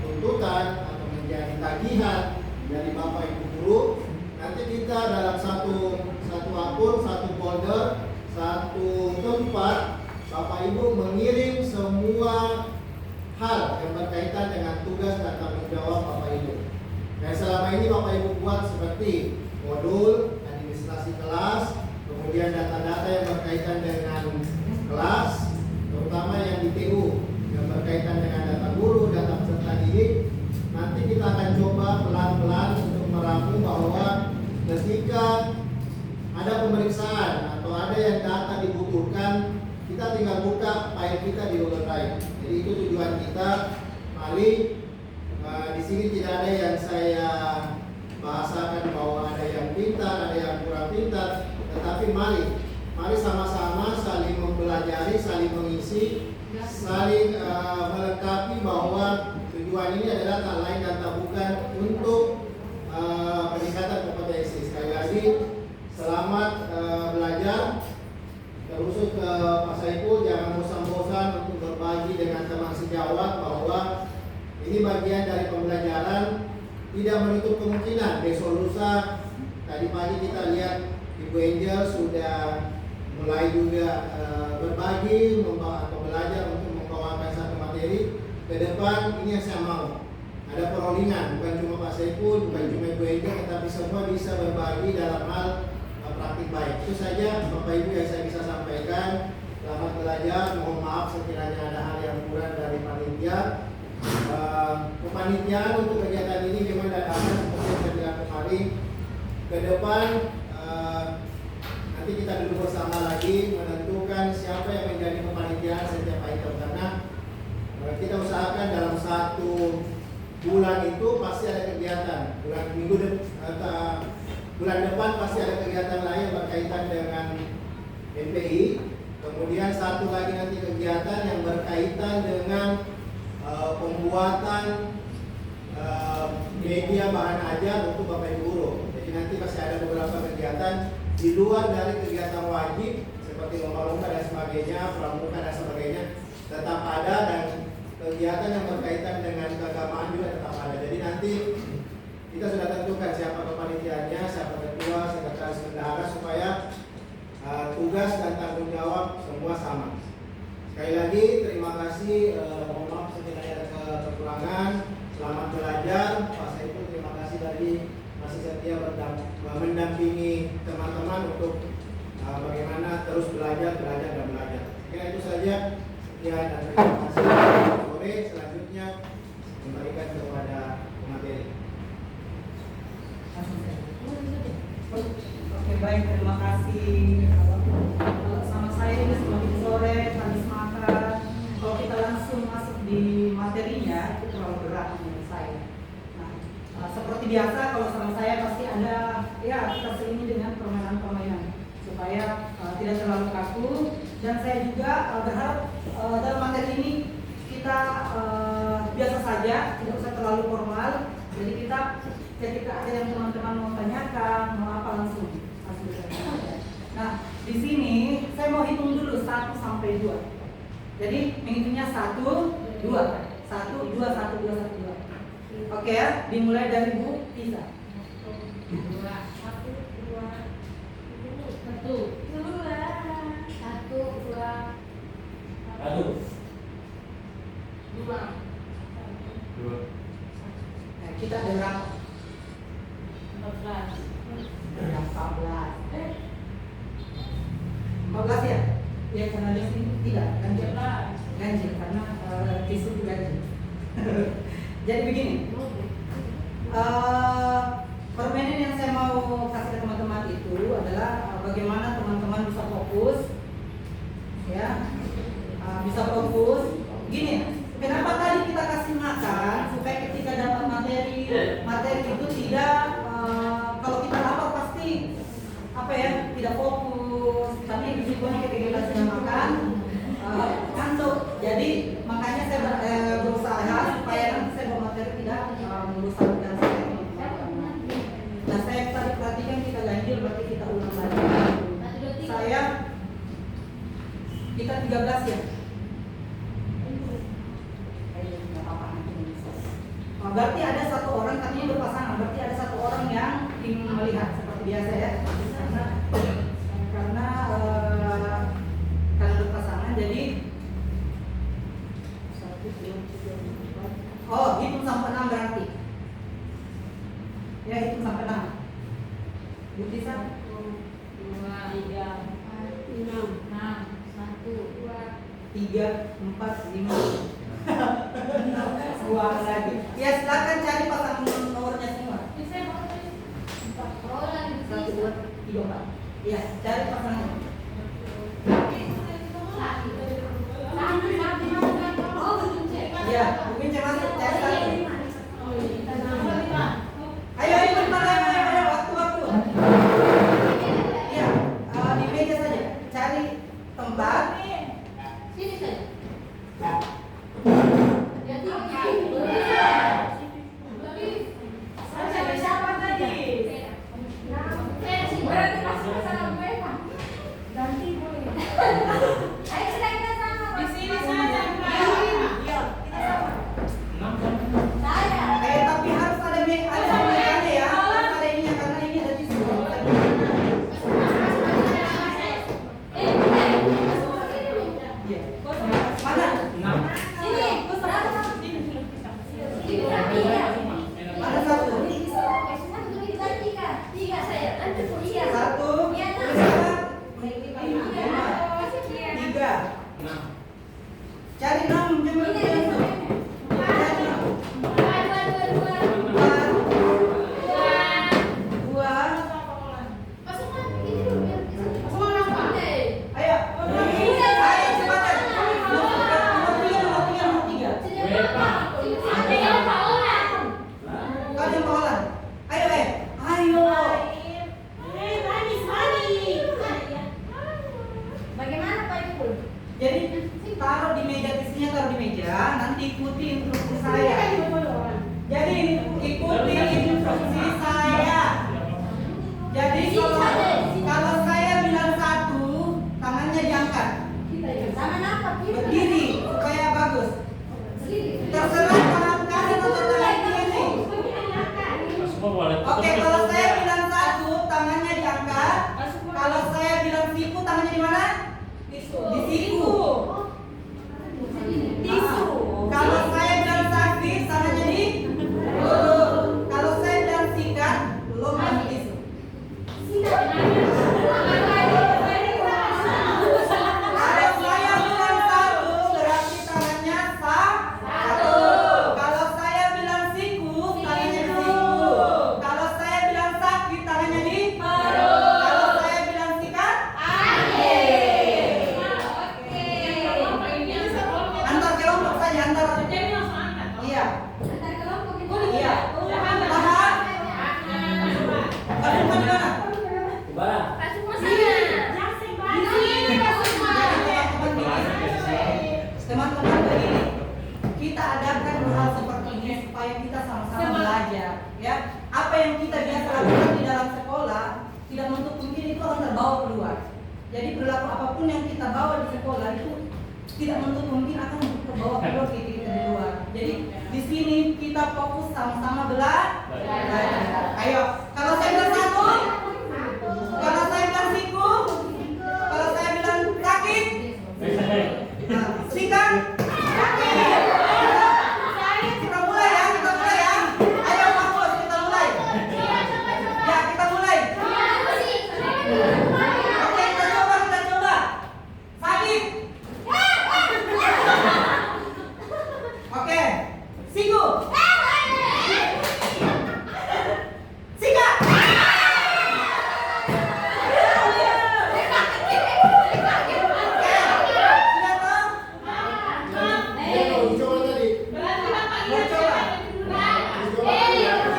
tuntutan atau menjadi tagihan dari Bapak Ibu guru. Nanti kita dalam satu akun, satu folder, satu tempat, Bapak Ibu mengirim semua hal yang berkaitan dengan tugas dan tanggung jawab Bapak Ibu. Dan selama ini Bapak Ibu buat seperti modul, administrasi kelas, kemudian data-data yang berkaitan dengan kelas, terutama yang di TU yang berkaitan dengan data guru, data peserta didik. Nanti kita akan coba pelan-pelan untuk meramu bahwa ketika ada pemeriksaan atau ada yang data dibutuhkan, kita tinggal buka file kita di Google Drive. Jadi itu tujuan kita. Mari di sini tidak ada yang saya bahasakan bahwa ada yang pintar, ada yang kurang pintar, tetapi mari sama-sama saling mempelajari, saling mengisi, saling melengkapi bahwa tujuan ini adalah tak lain dan tak bukan untuk peningkatan kompetensi. Sekali lagi, selamat belajar. Terus ke Pak Saiful, jangan bosan-bosan untuk berbagi dengan teman sejawat bahwa ini bagian dari pembelajaran. Tidak menutup kemungkinan besok lusa, tadi pagi kita lihat Ibu Angel sudah mulai juga berbagi atau belajar untuk membawakan satu materi. Ke depan ini yang saya mau, ada perundingan, bukan cuma Pak Saiful, bukan cuma Ibu Angel, tetapi semua bisa berbagi dalam hal praktik baik. Itu saja Bapak Ibu yang saya bisa sampaikan. Selamat belajar, mohon maaf sekiranya ada hal yang kurang dari panitia. Kepanitiaan untuk kegiatan ini memang dadakan seperti yang saya bilang kemarin. Ke depan nanti kita duduk bersama lagi menentukan siapa yang menjadi kepanitiaan setiap item, karena kita usahakan dalam satu bulan itu pasti ada kegiatan. Bulan depan pasti ada kegiatan lain berkaitan dengan MPI. Kemudian satu lagi nanti kegiatan yang berkaitan dengan pembuatan media bahan ajar untuk Bapak Ibu guru. Jadi nanti masih ada beberapa kegiatan di luar dari kegiatan wajib seperti lomba-lomba dan sebagainya, pramuka dan sebagainya tetap ada, dan kegiatan yang berkaitan dengan keagamaan juga tetap ada. Jadi nanti kita sudah tentukan siapa kepanitiaannya, siapa ketua, sekretaris bendahara, supaya tugas dan tanggung jawab semua sama. Sekali lagi terima kasih, mohon maaf sekiranya ada kekurangan. Selamat belajar, Pak Saiful terima kasih tadi masih setia mendampingi teman-teman untuk bagaimana terus belajar dan belajar. Kira itu saja. Ya, dan terima kasih. Sore selanjutnya kembalikan kepada materi. Oke, baik, terima kasih. Sama saya ini semakin sore, habis makan. Kalau kita langsung masuk di materinya itu terlalu berat menurut saya. Nah, seperti biasa kalau sama saya pasti ada, ya kita selingi dengan permainan-permainan supaya tidak terlalu kaku. Dan saya juga berharap dalam materi ini kita biasa saja, tidak usah terlalu formal. Jadi kita ketika ada yang teman-teman mau tanyakan, mau apa langsung bisa. Nah, di sini saya mau hitung dulu 1 sampai 2. Jadi menghitungnya 1, 2, 1, 2, 1, 2, 1, 2. Oke ya, dimulai dari Bu Tisa. 1, 2, 1, 2. Nah, kita ada berapa? 14. 14 ya? Ya karena di sini tidak ganjil karena tisu ganjil. Jadi begini, permainan yang saya mau kasih ke teman-teman itu adalah bagaimana teman-teman bisa fokus, ya, bisa fokus. Gini, kenapa tadi kita kasih makan supaya ketika dapat materi itu tidak kalau kita lapar pasti apa ya, tidak fokus. Tapi risikonya ketika kita sudah makan ngantuk. Jadi makanya saya berusaha supaya nanti saya bawa materi tidak membesarkan saya. Nah, saya tadi perhatikan kita ganjil berarti kita ulang lagi. Kita 13 ya. Berarti ada satu orang, katanya berpasangan, berarti ada satu orang yang ingin melihat seperti biasa ya. Karena kalian berpasangan, jadi hitung sampai 6 berarti. Ya, hitung sampai 6. Bukti 1, 2, 3, 4, 6, 1, 2, 3, 4, 5. Buang lagi. Ya, silakan cari pasangan nomornya semua. bisa mau tadi 4 orang 1, 2, 3, 4. Ya, cari pasangan. Ya, mungkin cek masuk, cari satu. Ayo, waktu. Ya, di meja saja. Cari tempat. Sini saja. Jadi siapa tadi? Berarti masih bersama mereka. Ganti boleh. Ayo kita sama. Di sini saja. Iya, kita sama. Saya. Tapi harus ada mejanya ya. Harus ada ininya karena ini ada tisu. Iya. Mana? Ada satu. Satu. Tiga. Cari 6 jumlah itu. Cari 6. 2. Ayo. Ayo cepat. Nomor 3. Kau yang bawalan. Ayo. Ayo. Bagaimana Pak Ibu? Jadi taruh di meja, tisinya taruh di meja. Nanti ikuti instruksi saya. Jadi ikuti instruksi saya. Jadi kalau saya bilang 1, tangannya diangkat. Tangan apa? Berdiri supaya bagus. Terserah tangan kanan atau tangan kiri. Oke, kalau saya bilang 1, tangannya diangkat. Kalau saya bilang siku, tangannya di mana? Di siku. Kalau saya bilang sakit, tangannya di lutut. Kalau saya bilang sikat, belum masuk tisu. Kalau saya bilang 1, berarti tangannya satu. Kalau saya bilang siku, tangannya di siku. Kalau saya bilang sakit, tangannya di perut. Kalau saya bilang sikat, antar kelompok saja, antar. Iya. Iya. Tahan. Kamu di mana? Teman-teman begini, kita adakan hal seperti ini supaya kita sama-sama belajar, ya. Apa yang kita biasa lakukan di dalam sekolah tidak menutup kemungkinan itu akan terbawa keluar. Jadi perilaku apapun yang kita bawa di sekolah itu tidak menutup kemungkinan akan terbawa keluar kita di luar. Jadi di sini kita fokus sama-sama belajar. Ayo, kalau saya bilang 1, kalau saya bilang siku, kalau saya bilang sakit, sikat. Kita mulai ya. Ayo fokus, kita mulai. Ya, kita mulai. Oke, kita coba. Sakit. Oke. Siku. Sikat.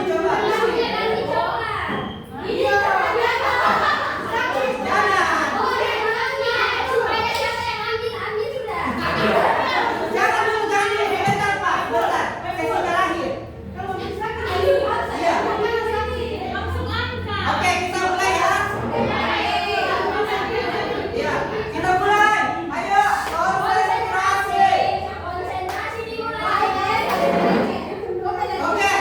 Coba tadi. Jangan dulu, bentar Pak, bentar. Sesi terakhir. Oke, kita mulai ya. Ya, kita mulai. Ayo, konsentrasi. Oke.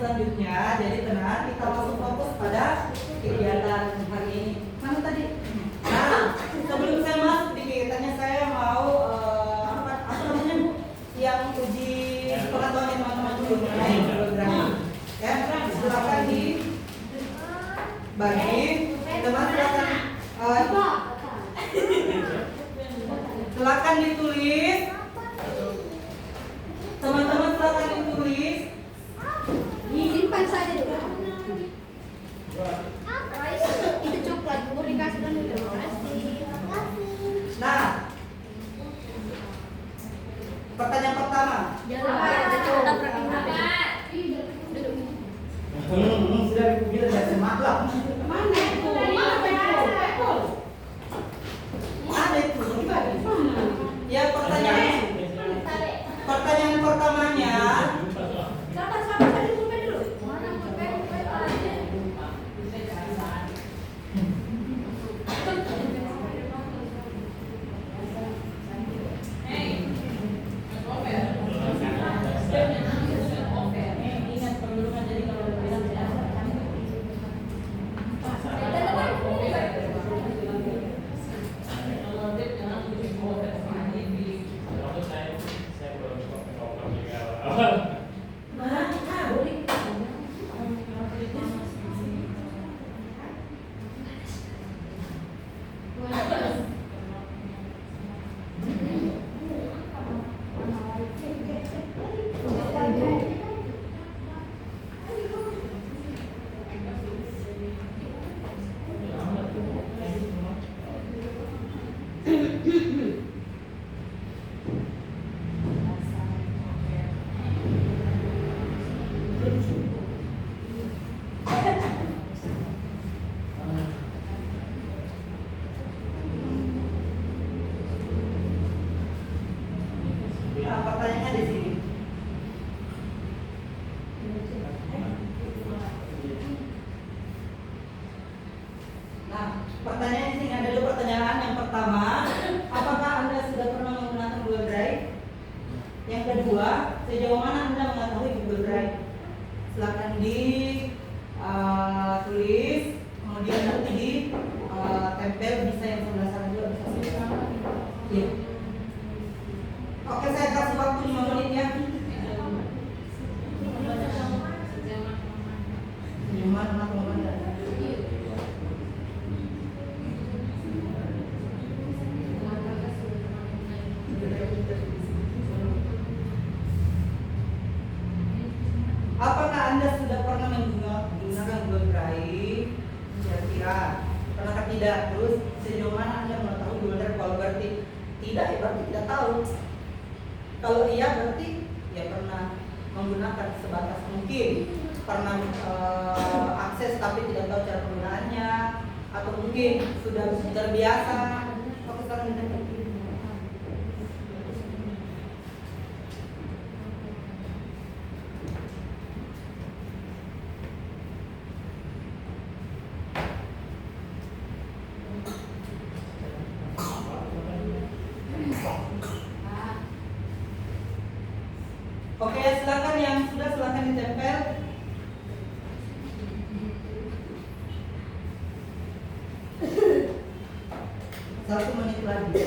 selanjutnya. Jadi tenang, kita langsung fokus pada kegiatan hari ini. Mana tadi? Nah, sebelum saya masuk di kegiatannya, saya mau apa namanya Bu? Yang uji pengetahuan teman-teman dulu mengenai program. Ya, silakan dibagi. Teman silakan ditulis. Teman-teman silakan ditulis. Simpan saja dulu. Itu coklat, Bu dikasih dulu. Terima kasih. Nah, pertanyaan pertama. Sudah bilang dari semalam. Mana itu? Ada itu. Ya pertanyaan pertamanya. Sabar tadi pulpen dulu. Mana pulpen? Nah, pertanyaannya di sini. Nah, pertanyaan ini ada dua pertanyaan. Yang pertama, apakah Anda sudah pernah menggunakan Google Drive? Yang kedua, sejauh mana Anda mengetahui Google Drive? Silakan tulis, kemudian nanti tempel, bisa yang sebelah sana juga bisa. Ya. Oke, saya kasih waktu 5 menit ya. Gimana teman-teman? Apakah Anda sudah pernah menggunakan Google Drive? Kira-kira pernah tidak? Terus sejauh mana Anda mengetahui Google Drive? Kalau berarti tidak, ya berarti tidak tahu. Kalau iya berarti ya pernah menggunakan sebatas mungkin, pernah akses tapi tidak tahu cara penggunaannya, atau mungkin sudah terbiasa. Oke, sekarang kita Oke, silakan yang sudah silakan ditempel. Satu menit lagi.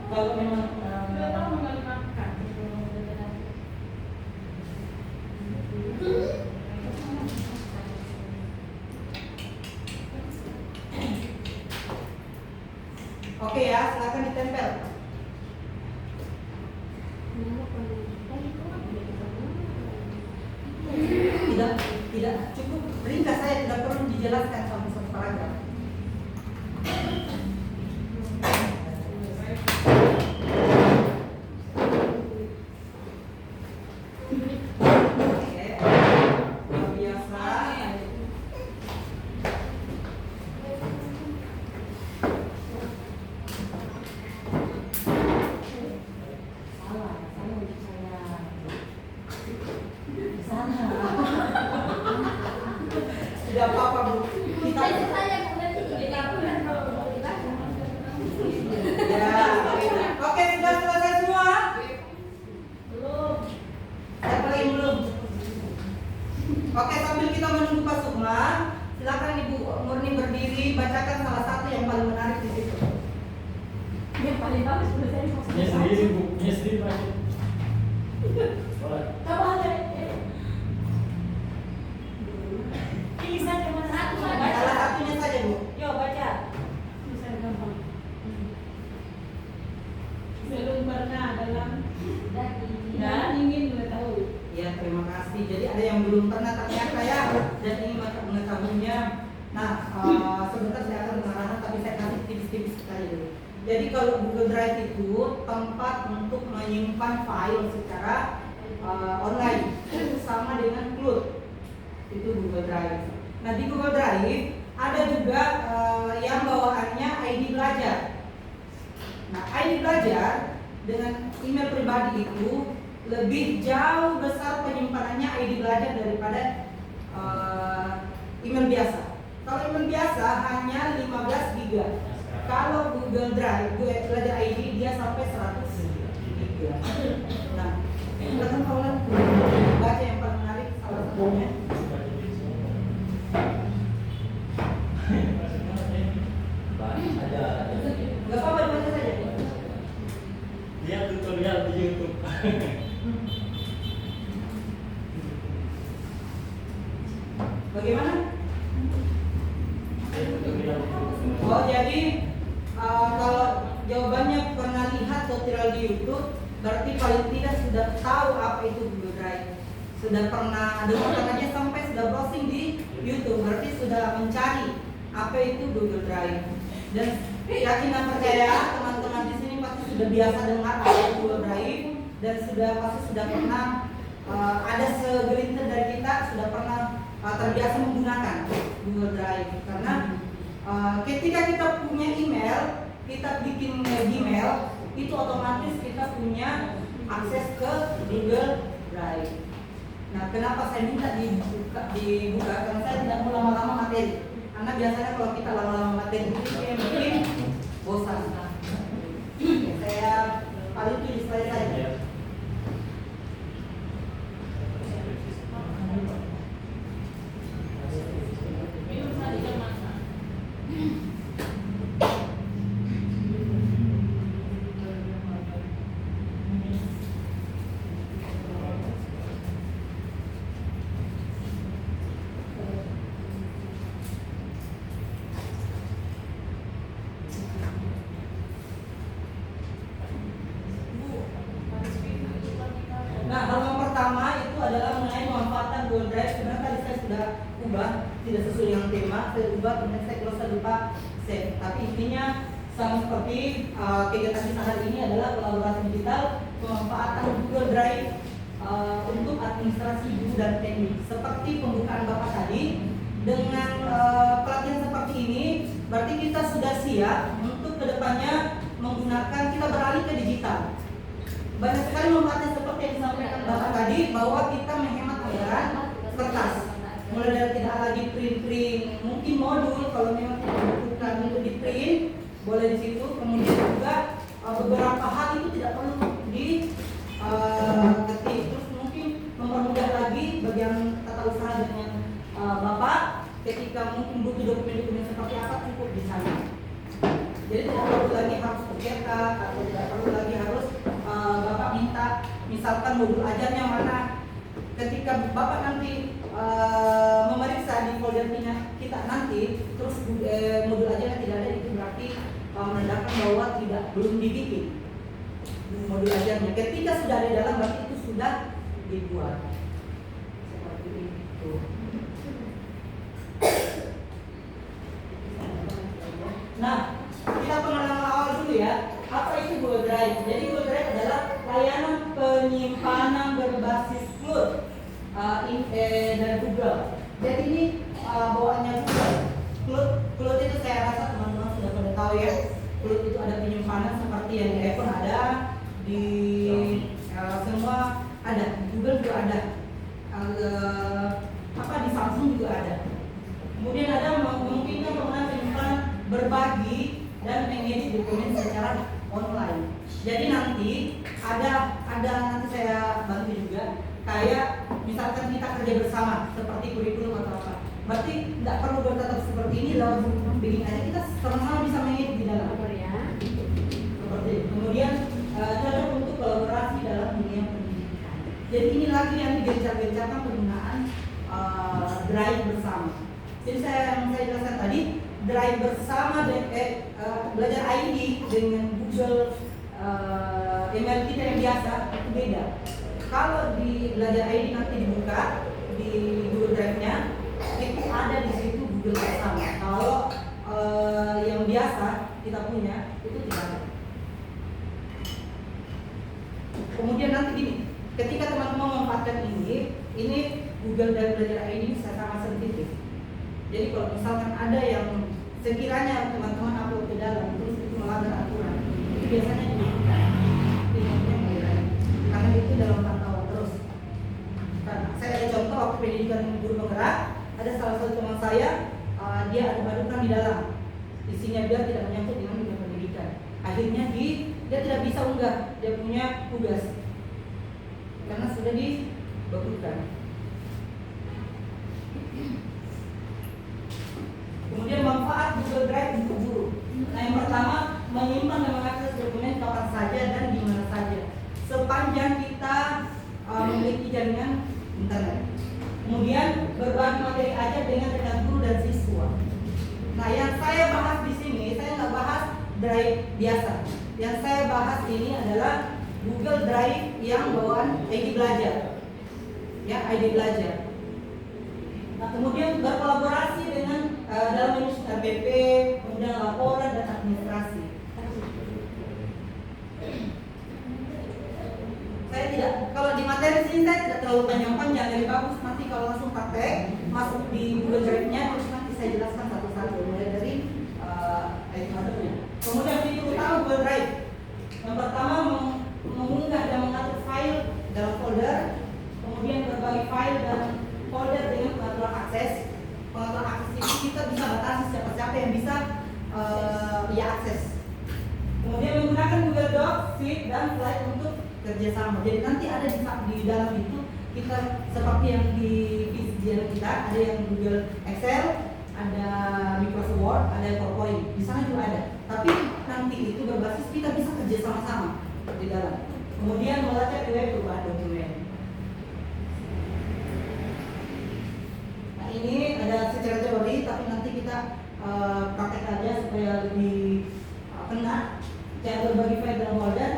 Kalau memang oke ya, silakan ditempel. Tidak cukup ringkas, saya tidak perlu dijelaskan sampai satu paragraf. Oke, luar biasa. Tidak apa-apa Bu. Kita Saya saja nanti dilakukan kalau kita. ya. Oke, sudah selesai semua? Belum. Siapa lagi belum? Oke, sambil kita menunggu Pak Sukma, silakan Ibu Murni berdiri, bacakan salah satu yang paling menarik di situ. Yang paling bagus menurut saya Dia sendiri Bu, dia sendiri Pak. Coba ada. Ini saja mana? Satu Salah baca. satunya saja Bu. Yo baca. Bisa gampang. Belum pernah dalam dan ingin mengetahui. Ya, terima kasih. Jadi ada yang belum pernah ternyata ya dan ingin mengetahuinya. Nah, sebentar saya akan mengarahkan tapi saya kasih tips-tips sekali dulu. Jadi kalau Google Drive itu tempat untuk menyimpan file secara online, itu sama dengan cloud. Itu Google Drive. Nah, di Google Drive ada juga yang bawaannya ID belajar. Nah, ID belajar dengan email pribadi itu lebih jauh besar penyimpanannya ID belajar daripada email biasa. Kalau email biasa hanya 15 GB. Kalau Google Drive, Google Belajar ID dia sampai 100 GB. Nah, silakan Paula baca yang paling menarik salah satunya. Gak apa-apa dibaca saja. Lihat tutorial di YouTube. Bagaimana? Oh, jadi kalau jawabannya pernah lihat tutorial di YouTube, berarti paling tidak sudah tahu apa itu Google Drive. Sudah pernah dengar aja sampai sudah browsing di YouTube, berarti sudah mencari apa itu Google Drive. Dan yakin dan percaya teman-teman di sini pasti sudah biasa dengar apa itu Google Drive dan pasti sudah pernah ada segelintir dari kita sudah pernah terbiasa menggunakan Google Drive karena ketika kita punya email, kita bikin Gmail, itu otomatis kita punya akses ke Google Drive. Nah, kenapa saya minta dibuka? Karena saya tidak mau lama-lama materi. Karena biasanya kalau kita lama-lama materi itu kayak mungkin bosan. Saya paling itu di slide saja. Nah, hal yang pertama itu adalah mengenai pemanfaatan Google Drive. Sebenarnya tadi saya sudah ubah, tidak sesuai dengan tema, saya ubah kemudian saya close lupa save. Tapi intinya sama seperti kegiatan kita hari ini adalah kolaborasi digital, pemanfaatan Google Drive untuk administrasi guru dan teknik. Seperti pembukaan Bapak tadi, dengan pelatihan seperti ini, berarti kita sudah siap untuk kedepannya menggunakan, kita beralih ke digital. Banyak sekali manfaatnya seperti yang disampaikan Bapak tadi, bahwa kita menghemat anggaran kertas. Mulai dari tidak lagi print, mungkin modul kalau memang tidak dibutuhkan untuk di print, boleh di situ. Kemudian juga beberapa hal itu tidak perlu di ketik. Terus mungkin mempermudah lagi bagian tata usaha dengan Bapak ketika mungkin butuh dokumen-dokumen seperti apa, cukup di sana. Jadi tidak perlu lagi harus bercetak atau tidak perlu lagi harus Bapak minta misalkan modul ajarnya mana. Ketika Bapak nanti memeriksa di folder kita nanti, terus modul ajarnya tidak ada, itu berarti menandakan bahwa belum dibikin modul ajarnya. Ketika sudah ada di dalam, berarti itu sudah dibuat. Seperti itu. Nah, kita pengenalan awal dulu ya. Apa itu Google Drive? Jadi Google Drive adalah layanan penyimpanan berbasis cloud dari Google. Jadi ini bawaannya Google. Cloud itu saya rasa teman-teman sudah pada tahu ya. Cloud itu ada penyimpanan seperti yang di iPhone ada, di semua ada. Google juga ada. Di Samsung juga ada. berbagi dan mengedit dokumen secara online. Jadi nanti ada nanti saya bantu juga, kayak misalkan kita kerja bersama seperti kurikulum atau apa. Berarti nggak perlu bertatap seperti ini, lalu bikin aja kita sama-sama bisa mengedit di dalam. Seperti itu. Kemudian cocok untuk kolaborasi dalam dunia pendidikan. Jadi ini lagi yang digencar-gencarkan penggunaan drive bersama. Jadi yang saya jelaskan tadi, drive bersama belajar ID dengan Google email kita yang biasa itu beda. Kalau di belajar ID nanti dibuka di Google Drive-nya, itu ada di situ Google bersama. Kalau yang biasa kita punya itu tidak ada. Kemudian nanti gini, ketika teman-teman memanfaatkan ini Google Drive belajar ID bisa sangat sensitif. Jadi kalau misalkan ada yang sekiranya teman-teman upload ke dalam terus itu melanggar aturan, itu biasanya dibuka. Karena itu dalam pantauan terus. Karena saya ada contoh waktu pendidikan guru penggerak, ada salah satu teman saya, dia adu-adukan di dalam. Isinya dia tidak menyangkut dengan dunia pendidikan. Akhirnya dia tidak bisa unggah, dia punya tugas karena sudah dibekukan. Kemudian manfaat Google Drive untuk guru. Nah, yang pertama, menyimpan dan mengakses dokumen kapan saja dan di mana saja sepanjang kita memiliki jaringan internet. Kemudian berbagi materi aja dengan rekan guru dan siswa. Nah, yang saya bahas di sini, saya nggak bahas Drive biasa. Yang saya bahas ini adalah Google Drive yang bawaan ID belajar, ya ID belajar. Nah, kemudian berkolaborasi dengan dalam mengurus RPP, kemudian laporan dan administrasi. Saya tidak, kalau di materi sini saya tidak terlalu panjang-panjang, lebih bagus nanti kalau langsung praktek masuk di Google Drive-nya, terus nanti saya jelaskan satu-satu mulai dari item-itemnya. Kemudian fitur utama Google Drive. Yang pertama mengunggah dan mengatur file dalam folder, kemudian berbagi file dan folder dengan pengaturan akses. Pengaturan akses itu kita bisa batasi siapa-siapa yang bisa akses. Kemudian menggunakan Google Docs, Sheet, dan Slide untuk kerjasama. Jadi nanti ada di dalam itu kita seperti yang di PowerPoint kita ada yang Google Excel, ada Microsoft Word, ada PowerPoint. Di sana juga ada. Tapi nanti itu berbasis kita bisa kerja sama-sama di dalam. Kemudian melacak web perubahan dokumen. Nah, ini ada secara teori, tapi nanti kita praktek aja supaya lebih kena. Cara berbagi file dalam folder,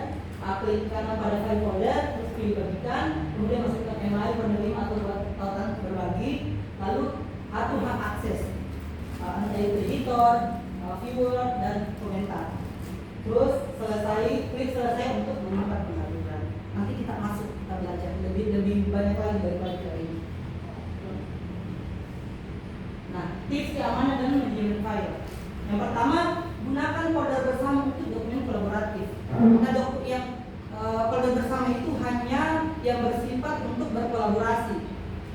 klik kanan pada file folder, terus pilih bagikan, kemudian masukkan email penerima atau tautan berbagi, lalu atur hak akses, entah itu editor, viewer, dan komentar. Terus klik selesai untuk menyimpan pengaturan. Nanti kita masuk, kita belajar lebih banyak lagi daripada ini. Nah, tips keamanan dan manajemen file. Yang pertama, gunakan folder bersama untuk dokumen kolaboratif. Nah, folder bersama itu hanya yang bersifat untuk berkolaborasi.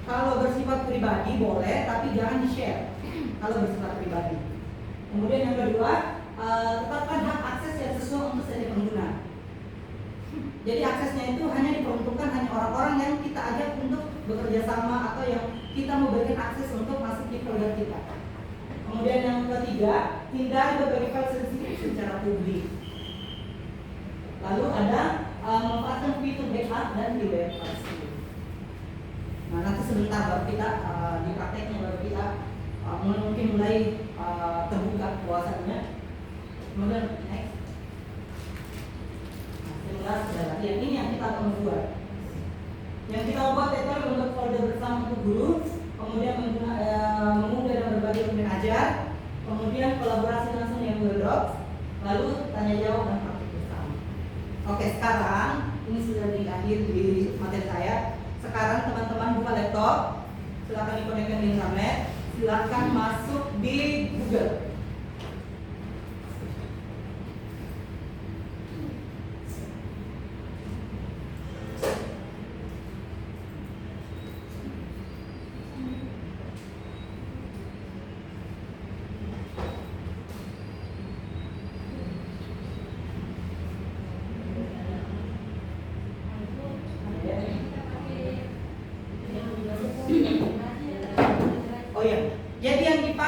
Kalau bersifat pribadi boleh, tapi jangan di-share. Kalau bersifat pribadi. Kemudian yang kedua, tetapkan hak akses yang sesuai untuk setiap pengguna. Jadi aksesnya itu hanya diperuntukkan hanya orang-orang yang kita ajak untuk bekerja sama atau yang kita mau berikan akses untuk masuk di folder kita. Kemudian yang ketiga, hindari berbagai file sensitif secara publik. Lalu ada memanfaatkan fitur backup dan di web pasti. Nah, nanti sebentar baru kita di prakteknya baru kita mungkin mulai terbuka wawasannya. Kemudian next. Nah, sebentar yang ini yang kita akan buat. Yang kita buat itu untuk folder bersama untuk guru, kemudian mengunggah dan berbagi dokumen ajar, kemudian kolaborasi langsung dengan Google Docs, lalu tanya jawab dan praktik bersama. Oke, sekarang ini sudah di akhir di materi saya. Sekarang teman-teman buka laptop, silakan dikonekkan di internet, silakan masuk di Google.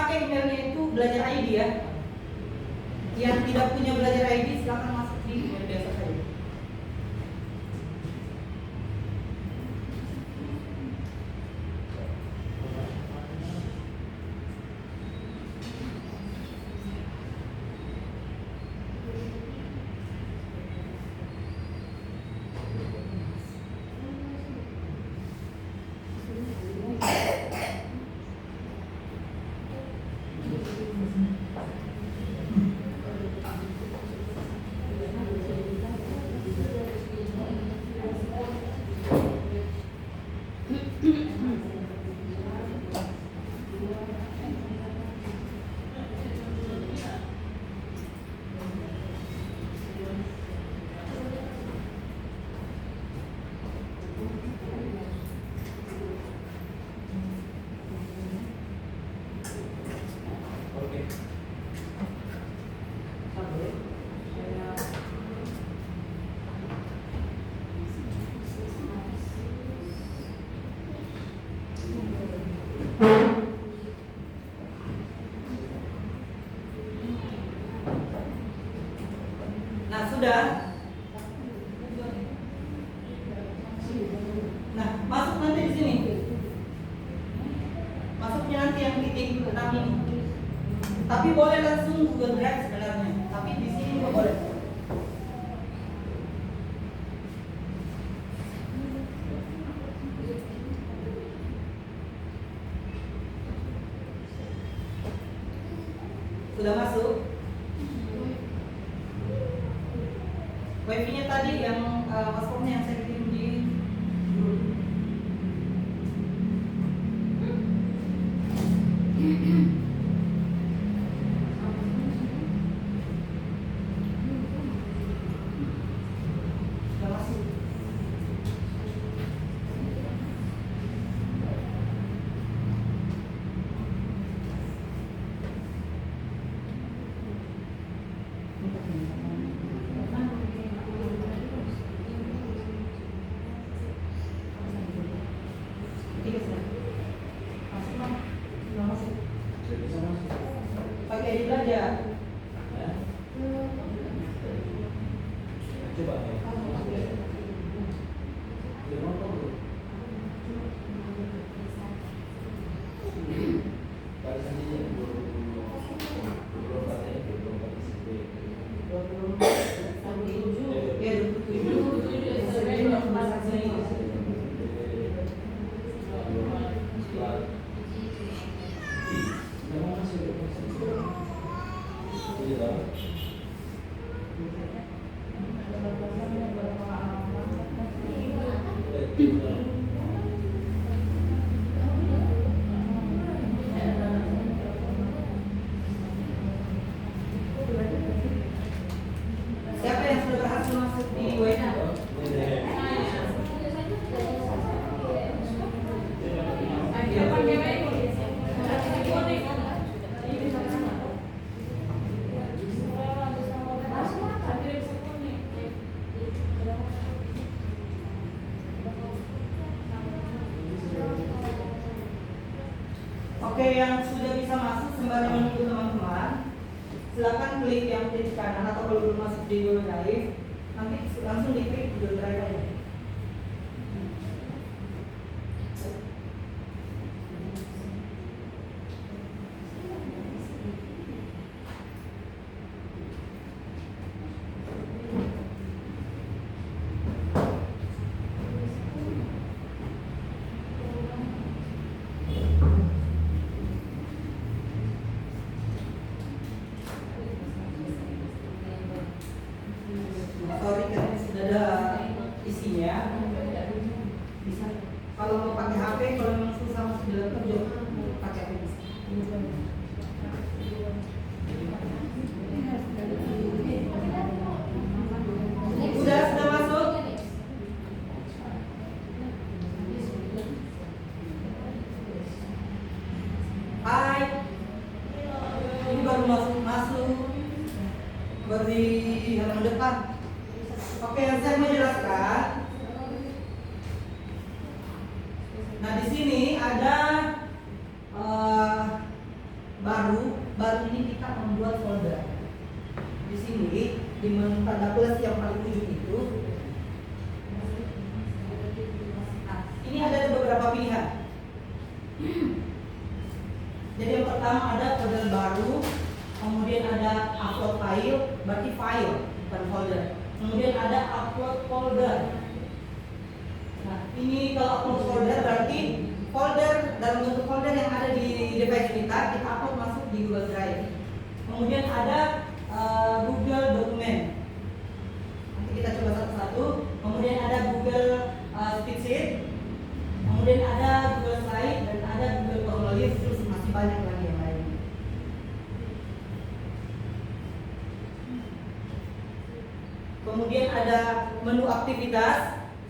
pakai emailnya itu belajar ID ya. Yang tidak punya belajar ID silakan masuk di email biasa saja. Nah, sudah. Nah, masuk nanti di sini. Masuknya nanti yang titik 6 ini. Tapi boleh langsung Google Drive sebenarnya. Tapi di sini juga boleh. Sudah masuk? Wifi-nya tadi yang passwordnya yang saya kirim di grup. Sudah masuk. Pakai di belajar. Coba. Siapa yang sudah berhasil masuk di WA? Oke, yang sudah bisa masuk sembari menunggu teman-teman, silakan klik yang titik kanan atau kalau belum masuk di Google Drive, nanti langsung diklik Google Drive aja. Sorry karena sudah ada isinya. Bisa. Kalau mau pakai HP, kalau memang susah masuk di laptop, juga pakai HP bisa. Sudah masuk? Hai. Ini baru masuk. Baru di halaman depan. Oke, saya mau jelaskan. Nah, di sini ada barang di menu tanda plus yang paling ujung itu. Nah, ini ada beberapa pilihan. Jadi yang pertama ada folder baru, kemudian ada upload file, berarti file bukan folder. Kemudian ada upload folder. Nah, ini kalau upload folder berarti folder dalam bentuk folder yang ada di device kita upload masuk di Google Drive. Kemudian ada Google Dokumen. Nanti kita coba satu-satu. Kemudian ada Google Spreadsheet. Kemudian ada Google Slide dan ada Google Formulir, terus masih banyak lagi yang lain. Kemudian ada menu aktivitas.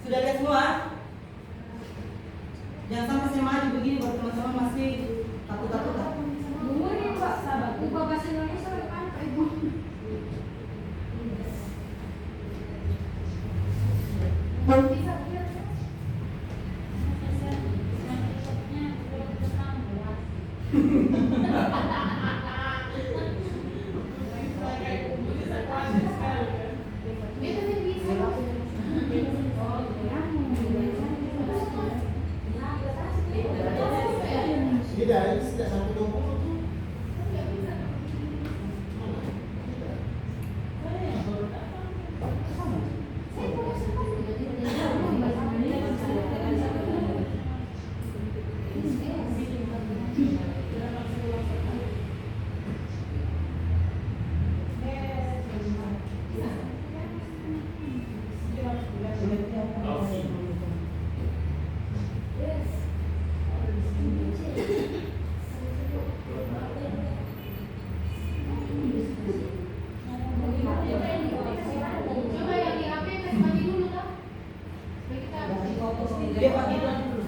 Sudah lihat semua? Jangan sampai saya maju begini buat teman-teman masih takut-takutan. Bungur nih Pak, sahabat. Ubah bahasa Indonesia kan Pak Ibu. Bisa Tidak, ini tidak sampai 20 tuh. coba yang di HP kasih mati dulu toh. Supaya kita Dia pakai dulu.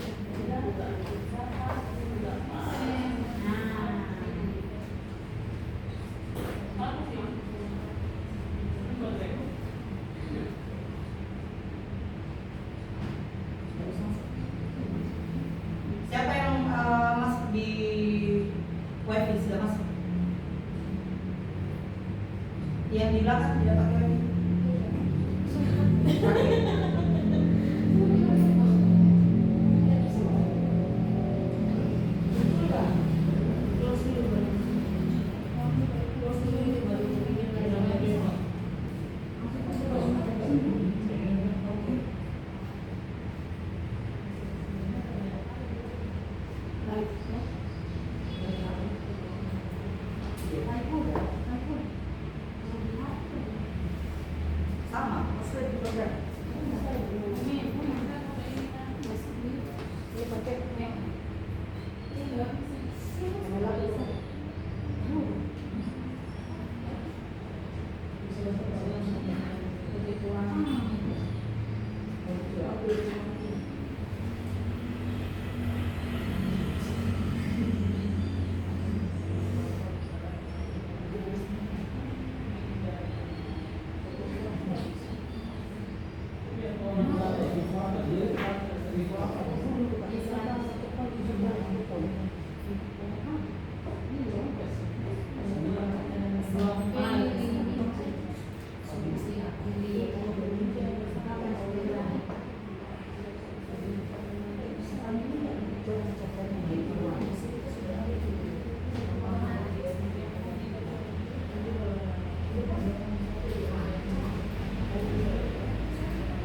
Siapa yang masuk di wifi sudah masuk? Yang di belakang tidak pakai wifi? Sama, sesuai di program.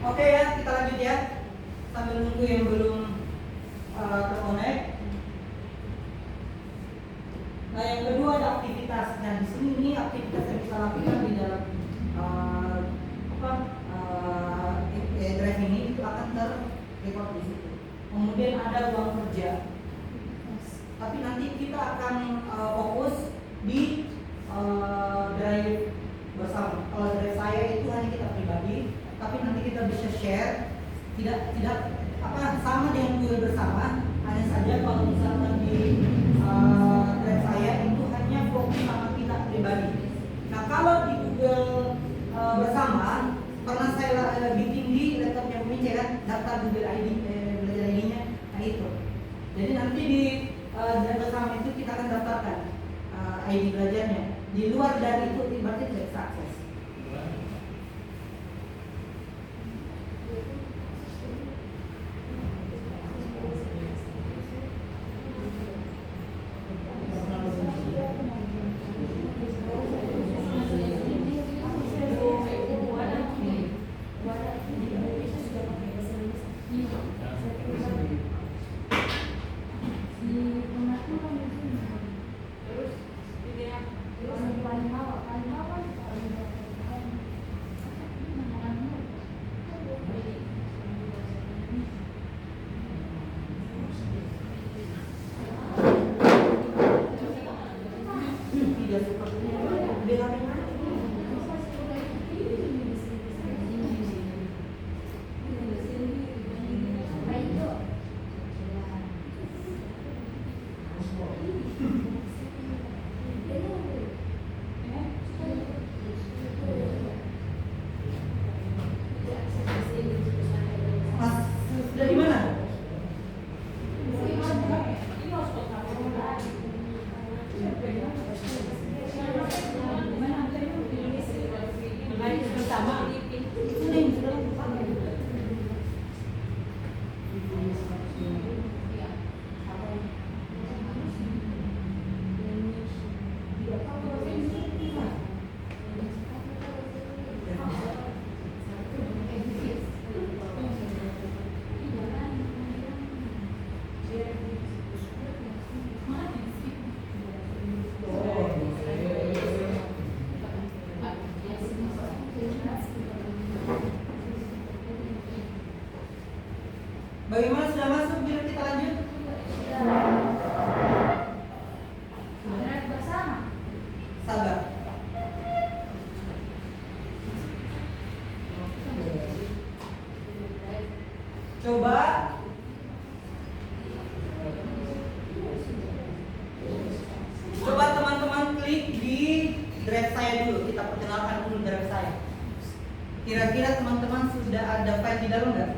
Oke ya, kita lanjut ya. Sambil nunggu yang belum terkonek. Nah, yang kedua ada aktivitas. Nah, di sini ini aktivitas yang kita lakukan di dalam drive ini itu akan terrecord di situ. Kemudian ada ruang kerja. Tapi nanti kita akan fokus di drive bersama. Kalau drive saya itu hanya kita pribadi, tapi nanti kita bisa share. Tidak sama dengan Google bersama. Hanya saja kalau misalkan di drive saya itu hanya fokus sama kita pribadi. Nah, kalau di Google bersama, karena saya bikin di laptop yang punya kan daftar Google ID, belajar ID-nya, nah itu. Jadi nanti di drive bersama itu kita akan daftarkan ID belajarnya. Di luar dari itu berarti tidak bisa akses. kira-kira teman-teman sudah ada file di dalam nggak?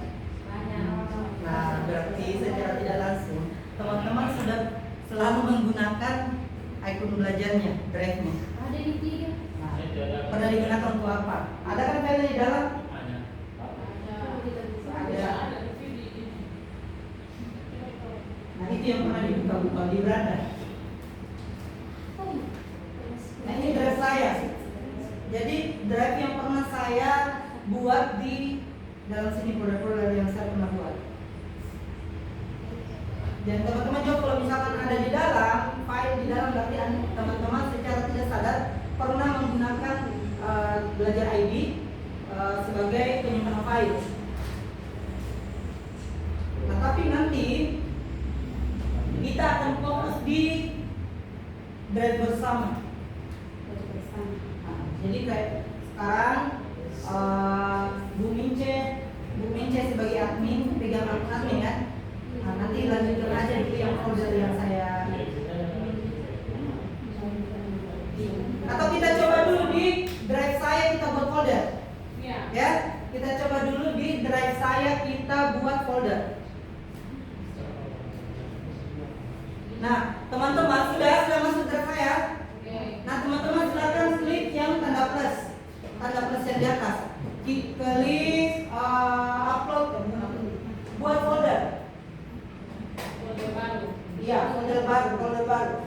Nah, berarti secara tidak langsung teman-teman sudah selalu menggunakan icon belajarnya, drive-nya. Ada di tiga. Nah, pernah digunakan untuk apa? Ada kan file di dalam? Ada. Nah, itu yang pernah dibuka-buka di beranda. Nah, ini drive saya. Jadi drive yang pernah saya buat di dalam sini, folder-folder yang saya pernah buat. Dan teman-teman juga kalau misalkan ada di dalam file di dalam, berarti teman-teman secara tidak sadar pernah menggunakan belajar ID sebagai penyimpanan file. Nah, tapi nanti kita akan fokus di drive bersama. Nah, jadi kayak sekarang Bu Mince sebagai admin pegang akun admin kan. Nah, nanti lanjutkan aja dulu yang folder yang saya. Atau kita coba dulu di drive saya kita buat folder. Ya, kita coba dulu di drive saya kita buat folder. Nah, teman-teman sudah masuk drive saya. Nah, teman-teman silakan klik yang tanda plus yang di atas. Klik upload, buat folder. Iya, folder baru.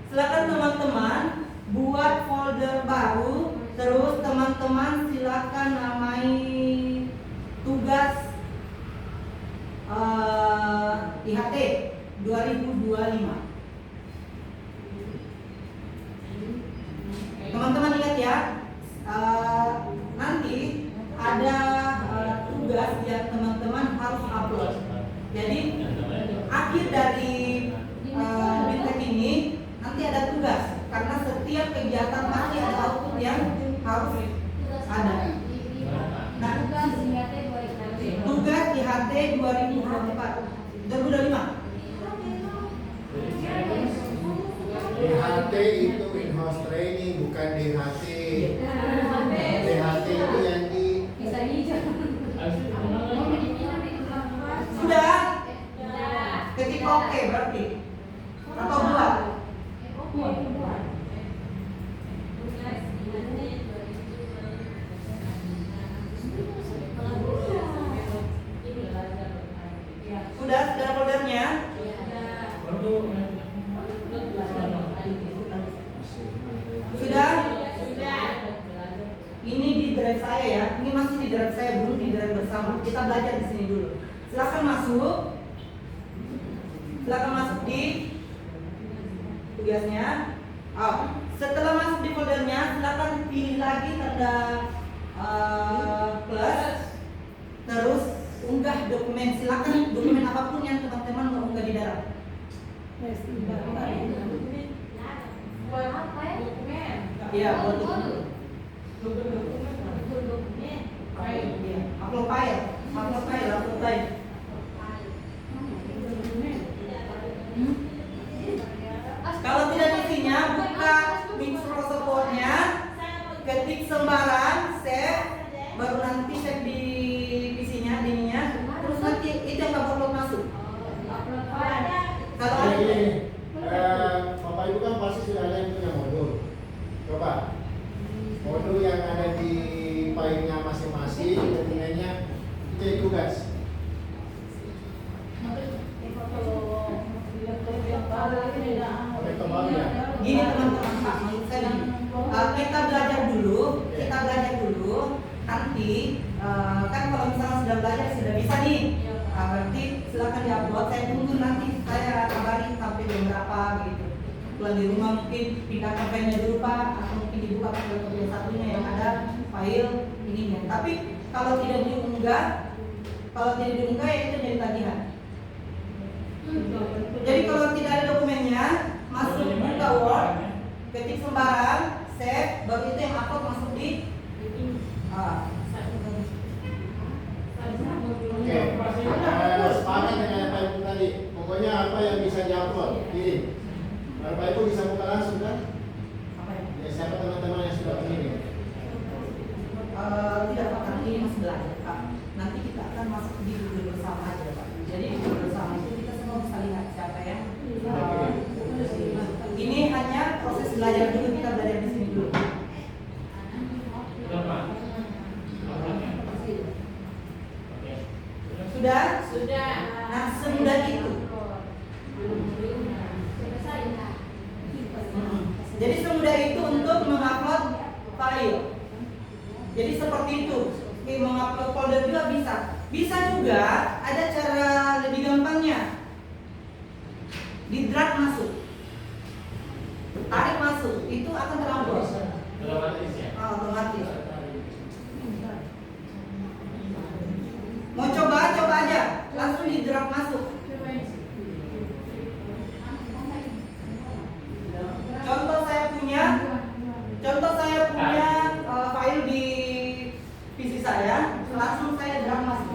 Silakan teman-teman buat folder baru. Terus teman-teman silakan namai tugas IHT 2025. Teman-teman ingat ya, nanti ada tugas yang teman-teman harus upload. Jadi akhir dari Bintek ini nanti ada tugas, karena setiap kegiatan pasti ada output yang harus ada. Nah, tugas IHT 2024 2025. DHT itu in-house training, bukan DHT. DHT itu yang di Sudah? Ketik oke berarti. Atau buat? Sudah foldernya? Sudah? Ini di drive saya ya. Ini masih di drive saya, belum di drive bersama. Kita belajar di sini dulu. Silakan masuk. Silakan masuk di tugasnya. Setelah masuk di foldernya, silakan pilih lagi tanda plus. Terus unggah dokumen. Silakan dokumen apapun yang teman-teman mau unggah di dalam. Iya, buat dokumen. Upload file. Kalau tidak isinya, buka Microsoft Word-nya, ketik sembarang, save, baru nanti save di PC-nya, dininya, terus nanti itu yang upload masuk. Kalau ini, Bapak Ibu kan pasti sudah ada yang punya modul. Coba modul yang ada di filenya masing-masing, dokumennya itu tugas. Gini teman-teman, maksud saya gini. Kita belajar dulu, nanti kan kalau misalnya sudah belajar sudah bisa nih, berarti silakan diupload. Saya tunggu nanti, saya kabari sampai jam berapa begitu. Pulang di rumah mungkin pindahkan filenya dulu Pak, atau mungkin dibuka file satunya yang ada file ininya. Tapi kalau tidak diunggah ya itu jadi tagihan. Jadi kalau tidak ada dokumennya, masuk buka Word, ketik sembarang, save, baru itu yang upload masuk di Oke, sepakat dengan Bapak Ibu tadi. Pokoknya apa yang bisa diupload, pilih. Bapak Ibu bisa buka langsung kan? apa ya? Ya, siapa teman-teman yang sudah begini? belajar dulu, kita belajar di sini dulu. Berapa? Uploadnya? Oke. Sudah? Sudah. Nah, semudah itu. Jadi semudah itu untuk mengupload file. Jadi seperti itu. Mengupload folder juga bisa. Bisa juga ada cara lebih gampangnya. Di drag masuk. Tarik masuk, itu akan terupload. Otomatis ya? Otomatis. Mau coba aja, langsung di drag masuk. Contoh saya punya file di PC saya, langsung saya drag masuk.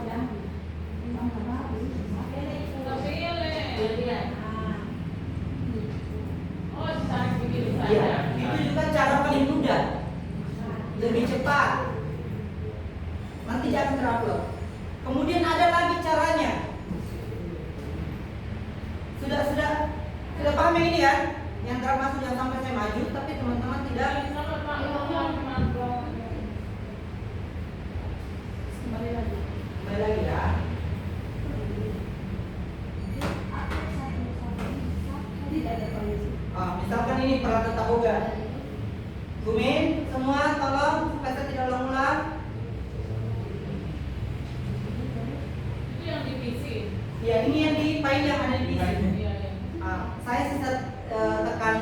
Ya, itu juga cara paling mudah, lebih cepat. Nanti jangan terupload. Kemudian ada lagi caranya. Sudah paham yang ini ya? Yang drag masuk jangan sampai saya maju, tapi teman-teman tidak. Kembali lagi ya. Misalkan ini peralatan taboga. Bumin, semua tolong supaya saya tidak ulang-ulang. Ya, ini yang di file yang ada di PC. Saya sisa tekan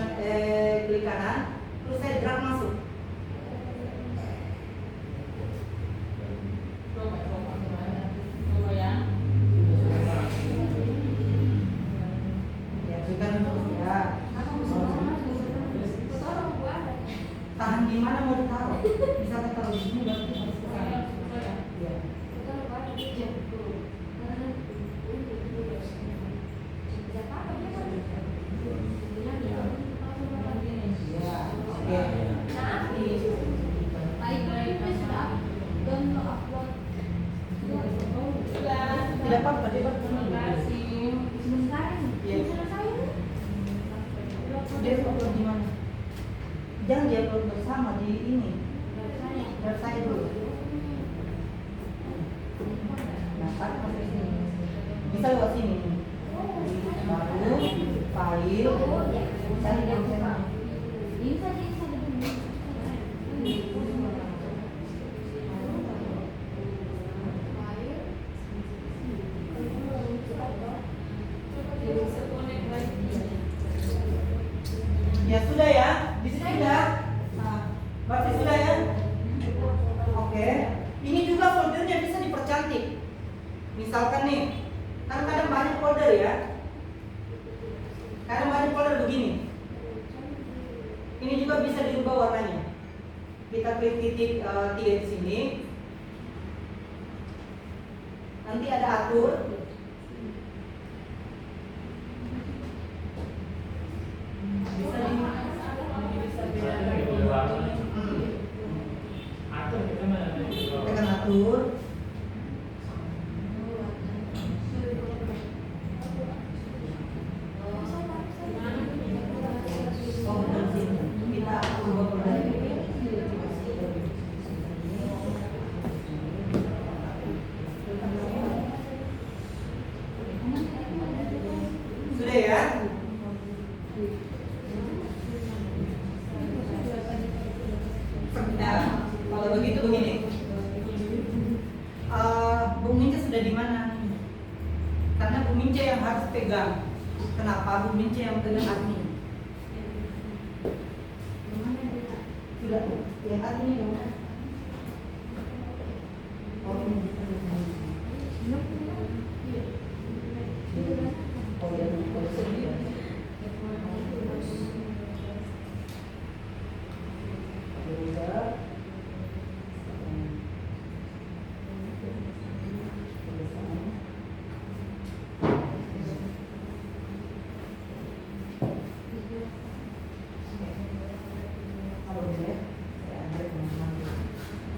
klik kanan, terus saya drag masuk. Ya, tekan terus ya. Tahan di mana mau ditaruh? Bisa taruh di sini berarti harus ke sana. Ya. Ya, oke. Tidak apa-apa, dia dia upload di mana? Jangan dia upload bersama di ini. Dari saya dulu. Nah, tarik ke sini. Bisa lewat sini. Baru file. Cari yang sana. Ya sudah ya, di sini sudah. Nah, berarti sudah ya. Oke. Ini juga foldernya bisa dipercantik. Misalkan nih, kan kadang banyak folder ya. Kadang banyak folder begini. Ini juga bisa dirubah warnanya. Kita klik titik 3 di sini. Nanti ada atur. Bisa di Atur kita mana? tekan atur. Oh, benar sih. Kita ubah folder. Sudah ya? Nah, kalau begitu begini. Bung Mince sudah di mana? Karena Bung Mince yang harus pegang. Kenapa Bung Mince yang pegang admin? Sudah, yang admin dong. Oh, ini. Oh ya,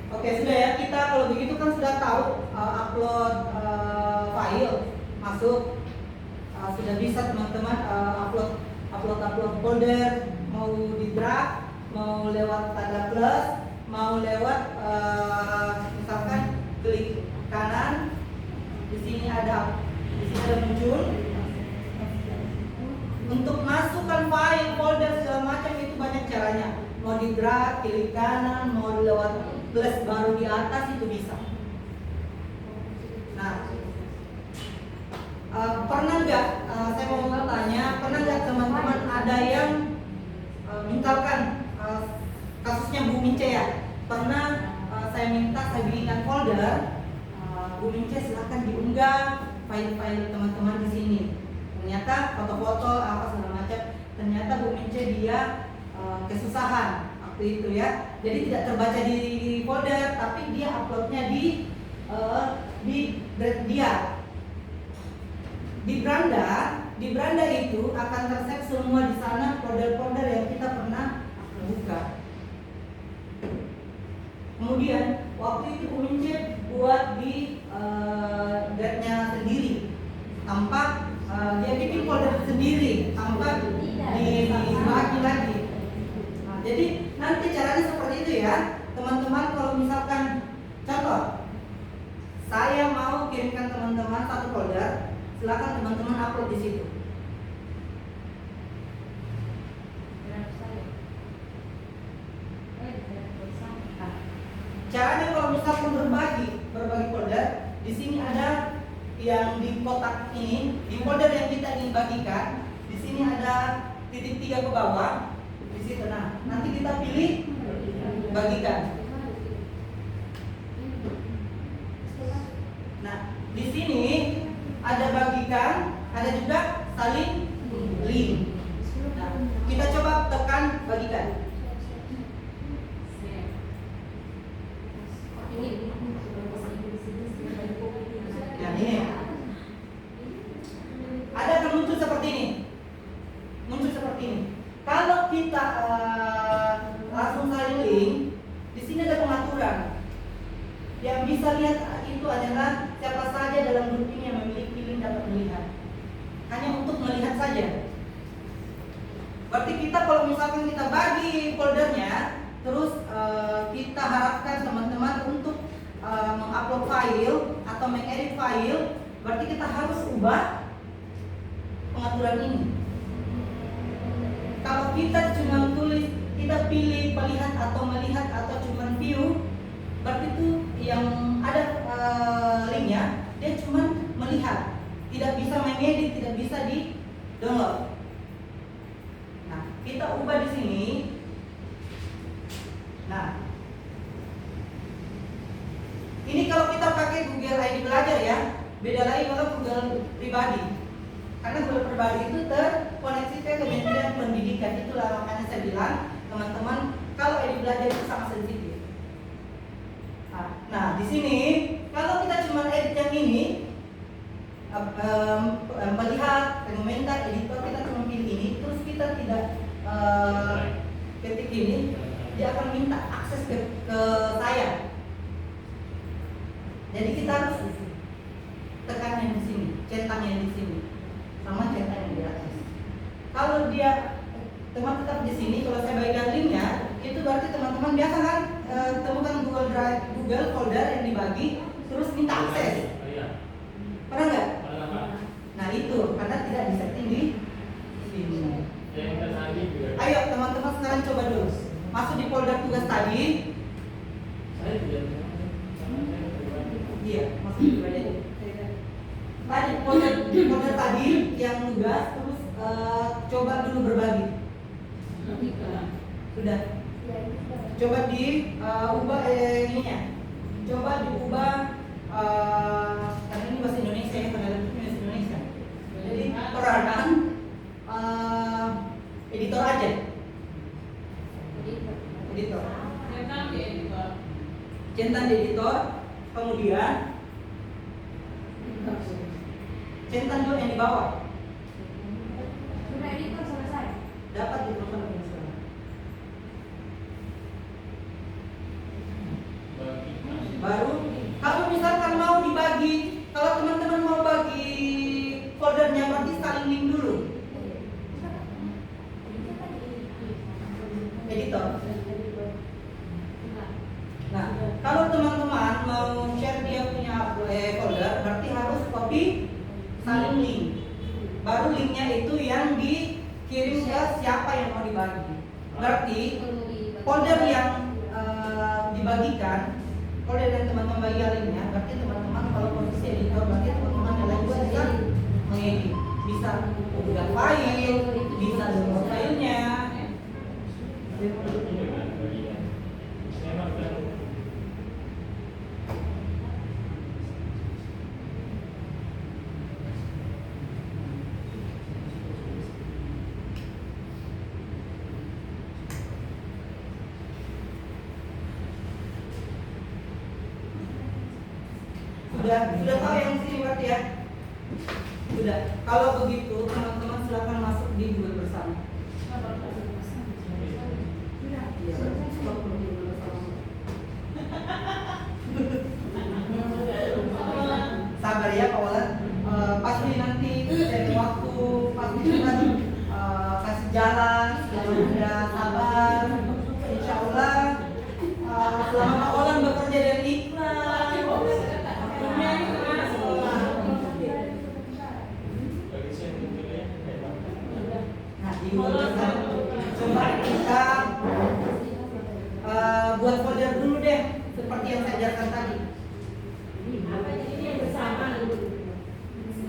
Oke, sudah ya. Kita kalau begitu kan sudah tahu upload file masuk. Sudah bisa teman-teman upload upload folder, mau di drag, mau lewat tanda plus, mau lewat misalkan klik kanan, di sini ada muncul. Untuk masukkan file, folder segala macam itu banyak caranya. Mau di drag, klik kanan, mau lewat plus baru di atas itu bisa. Nah, pernah nggak? Saya mau tanya, pernah nggak teman-teman ada yang misalkan kasusnya Bu Mince ya? Pernah saya belikan folder, Bu Mince silahkan diunggah file-file teman-teman di sini. Ternyata foto-foto apa segala macam, ternyata Bu Mince dia kesusahan waktu itu ya. Jadi tidak terbaca di folder, tapi dia uploadnya di dia di beranda itu akan tersave semua di sana folder-folder yang kita pernah buka. Kemudian waktu itu Bu Mince buat di drive-nya sendiri tanpa dia bikin folder sendiri tanpa dibagi lagi. Nah, jadi nanti caranya seperti itu ya, teman-teman. Kalau misalkan contoh, saya mau kirimkan teman-teman satu folder, silakan teman-teman upload di situ. Nah, caranya kalau misalkan berbagi folder, di sini ada yang di kotak ini, di folder yang kita ingin bagikan, di sini ada titik 3 ke bawah, di situ. Nah, nanti kita pilih bagikan. Nah, di sini ada bagikan, ada juga salin link. Nah, kita coba tekan bagikan. Nah, ini ada akan muncul seperti ini. Kalau kita langsung salin link, di sini ada pengaturan. Yang bisa lihat itu adalah siapa saja dalam grup ini yang memiliki link dapat melihat. Hanya untuk melihat saja. Berarti kita kalau misalkan kita bagi foldernya, terus kita harapkan teman-teman untuk mengupload file atau mengedit file, berarti kita harus ubah pengaturan ini. Kalau kita cuma tulis, kita pilih melihat atau cuma view, berarti itu yang ada linknya dia cuma melihat, tidak bisa mengedit, tidak bisa di download. Nah, kita ubah di sini. Nah, ini kalau kita pakai Google ID Belajar ya, beda lagi kalau Google pribadi. Karena Google pribadi itu terkoneksi ke Kementerian Pendidikan. Itulah makanya saya bilang, teman-teman, kalau ID Belajar itu sangat sensitif. Nah, di sini kalau kita cuma edit yang ini, melihat, komentar, editor, kita cuma pilih ini, terus kita tidak ketik ini, dia akan minta akses ke saya. Jadi kita harus tekan yang di sini, centang yang di sini, sama centang yang di atas. Kalau dia teman tetap di sini, kalau saya bagikan linknya, itu berarti teman-teman biasa kan temukan Google Drive, Google folder yang dibagi, terus minta akses. Pernah nggak? Nah itu karena tidak disetting di sini. Ayo teman-teman sekarang coba dulu, masuk di folder tugas tadi. Iya, masuk di folder. Tadi folder tadi yang tugas, terus coba dulu berbagi. Sudah. Coba diubah ininya. Coba diubah karena ini bahasa Indonesia ya, karena itu bahasa Indonesia. Jadi peranan editor aja. Editor. Centang di editor. Kemudian centang dulu yang di bawah. Sudah editor selesai. Dapat di nomor yang baru kalau misalkan mau dibagi, kalau teman-teman mau bagi foldernya berarti saling link dulu. editor. Nah, kalau teman-teman mau share dia punya folder, berarti harus copy salin link. Baru linknya itu yang dikirim ke siapa yang mau dibagi. Berarti folder yang dibagikan, folder yang teman-teman bagi linknya, berarti teman-teman kalau posisi editor, berarti teman-teman yang lain bisa mengedit, bisa unggah file, bisa download filenya. Sudah tahu yang sini berarti ya? Sudah. Kalau begitu teman-teman silakan masuk di Google bersama. Sabar ya Pak Walan. Pasti nanti dari waktu pasti kita kasih jalan, sudah sabar. Insya Allah selama Pak Walan bekerja dari ikhlas. Coba kita buat folder dulu deh, seperti yang saya ajarkan tadi.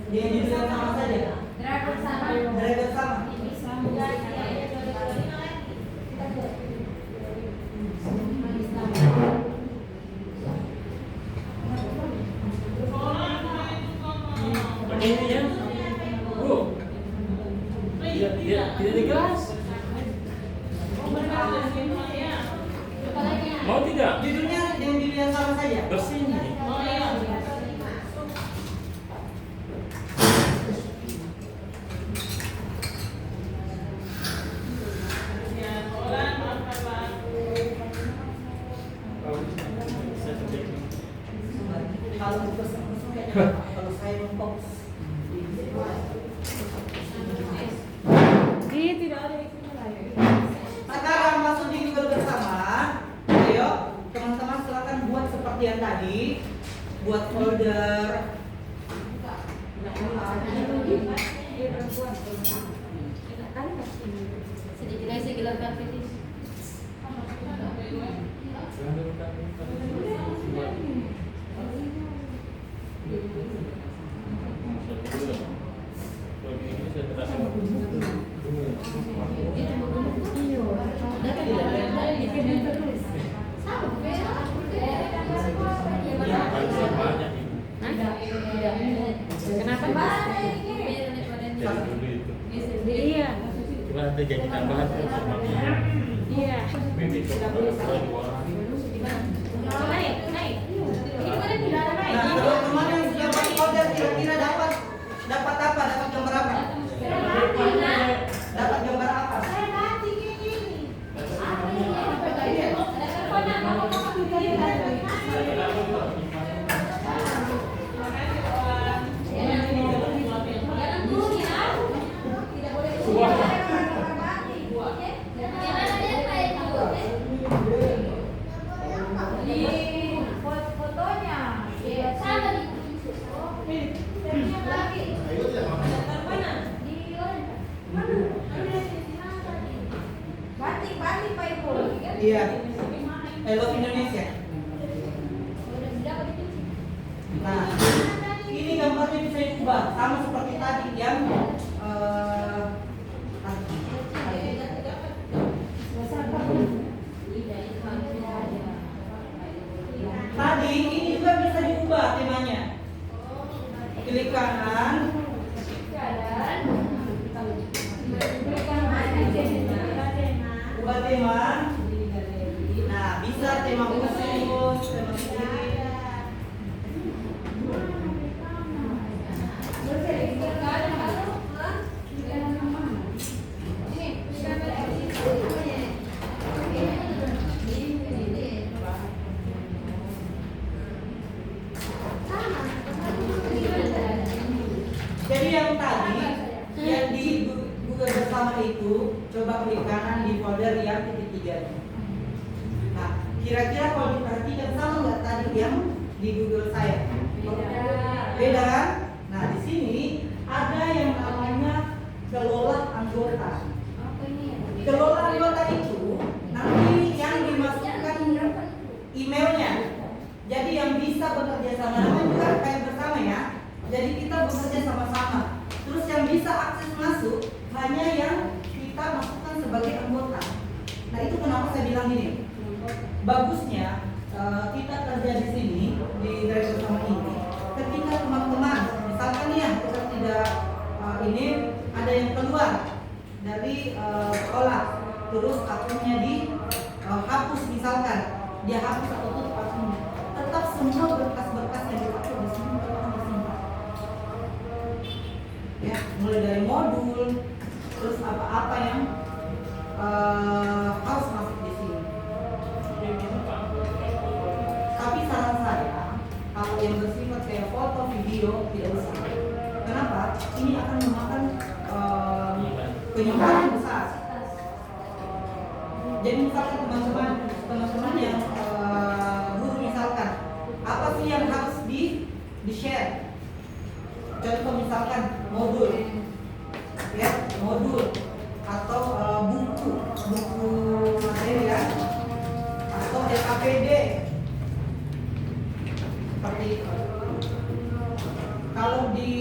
Dia judulnya sama saja. Drive bersama. Begini ya, Bu. Tidak digas. Mau tidak? Judulnya dengan judul yang sama saja. Bersih nih. Kalau kosong kayak kalau saya memfokus. Tidak ada di sini lagi. Sekarang masuk di Google bersama. Ayo, teman-teman silakan buat seperti yang tadi. Buat folder. Sedikit lagi saya gelarkan kritis. Kenapa? Iya. Cuma ada janji tambahan tuh sama dia. Iya. Bibi tuh Naik. Ini mana tidak ada naik. Nah, teman-teman yang sudah buat folder kira-kira dapat apa? Dapat gambar apa? Dapat gambar apa? Saya ganti ini. Apa ini? Ada teleponnya, kamu jangan turun ya. Tidak boleh turun. Jangan ada yang lain juga. Di fotonya. Sama di lagi. Mana? Di mana? Batik Pak Ibu. Iya. I love Indonesia. Nah, ini gambarnya bisa diubah sama seperti tadi yang tadi ini juga bisa diubah temanya. Klik kanan, ubah tema. Nah, bisa tema khusus, itu, coba klik kanan di folder yang titik 3. Nah, kira-kira kalau diperhatikan sama nggak tadi yang di Google saya? Beda kan? Nah, di sini ada yang namanya kelola anggota. Kelola anggota itu nanti yang dimasukkan emailnya. Jadi yang bisa bekerja sama, namanya juga kayak bersama ya. Jadi kita bekerja sama-sama. Terus yang bisa akses masuk hanya yang kita masukkan sebagai anggota. Nah itu kenapa saya bilang ini. Bagusnya kita kerja di sini di drive bersama ini. Ketika teman-teman, misalkan nih ya kita tidak ini ada yang keluar dari sekolah, terus akunnya dihapus misalkan, dia hapus atau tutup akunnya, tetap semua berkas-berkas yang dipakai di sini akan disimpan. Ya, mulai dari modul, terus apa-apa yang harus masuk di sini. Tapi saran saya, kalau yang bersifat kayak foto, video, tidak usah. Kenapa? Ini akan memakan penyimpanan besar. Jadi misalkan teman-teman yang guru misalkan, apa sih yang harus di share? Contoh misalkan modul, ya modul atau buku materi ya, atau LKPD seperti itu. Kalau di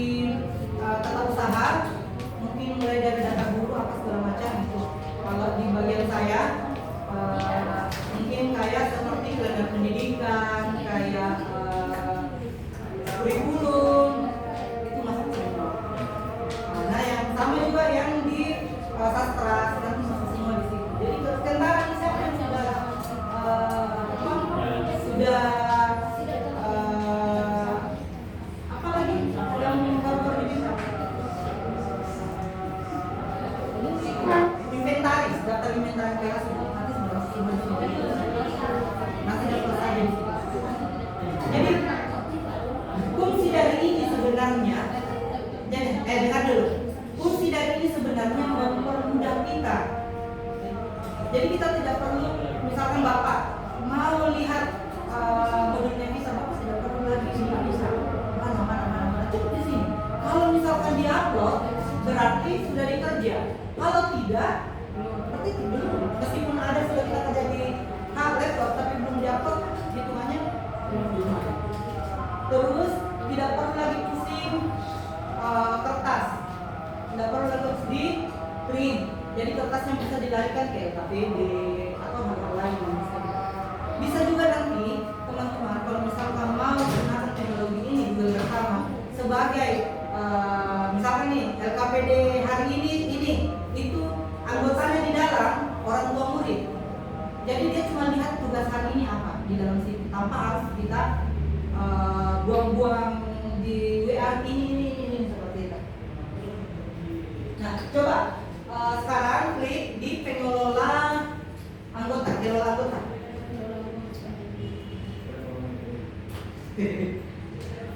tata usaha mungkin mulai dari data guru apa segala macam itu. Kalau di bagian saya mungkin kayak seperti lembaga pendidikan, kayak kurikulum itu masuk semua. Nah yang sama juga yang di sastra nanti masuk semua di situ. Jadi kendaraan siapa yang sudah apa lagi yang baru diminta? Inventaris, daftar inventaris kelas nanti sudah masuk semua di situ. Nanti dapat saja di situ. Jadi fungsi dari ini sebenarnya, dengar dulu. Fungsi dari ini sebenarnya mempermudah kita. Jadi kita tidak perlu, misalkan Bapak mau lihat modulnya bisa, Bapak tidak perlu lagi bisa. Mana, cukup di sini. Kalau misalkan diupload, berarti sudah dikerja. Kalau tidak, berarti belum. Meskipun ada sudah kita kerja di laptop, tapi belum diupload, hitungannya belum. Terus tidak perlu lagi pusing kertas, tidak perlu lagi di print. Jadi kertasnya bisa dilarikan ke LKPD atau hal-hal lain. Bisa juga nanti teman-teman kalau misalkan mau menggunakan teknologi ini juga bersama sebagai misalkan nih LKPD hari ini itu anggotanya di dalam orang tua murid. Jadi dia cuma lihat tugas hari ini apa di dalam situ tanpa harus kita buang-buang di WA ini seperti itu. Nah, coba sekarang klik di pengelola anggota.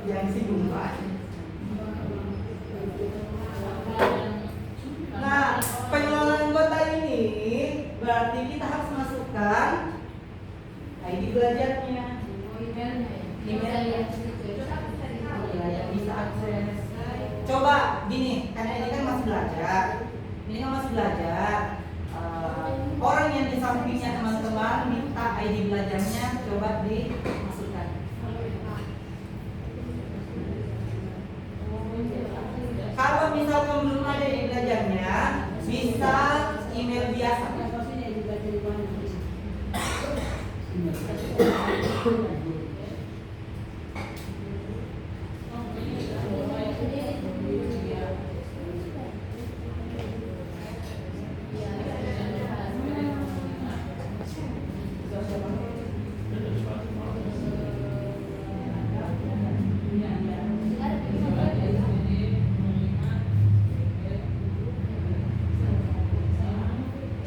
Yang sibuk Pak. Nah, pengelola anggota ini berarti kita harus masukkan ID belajarnya. Emailnya yang bisa akses. Coba gini, karena ini kan masih belajar. Orang yang di sampingnya teman-teman minta ID belajarnya, coba dimasukkan. Kalau misalkan belum ada ID belajarnya, bisa email biasa.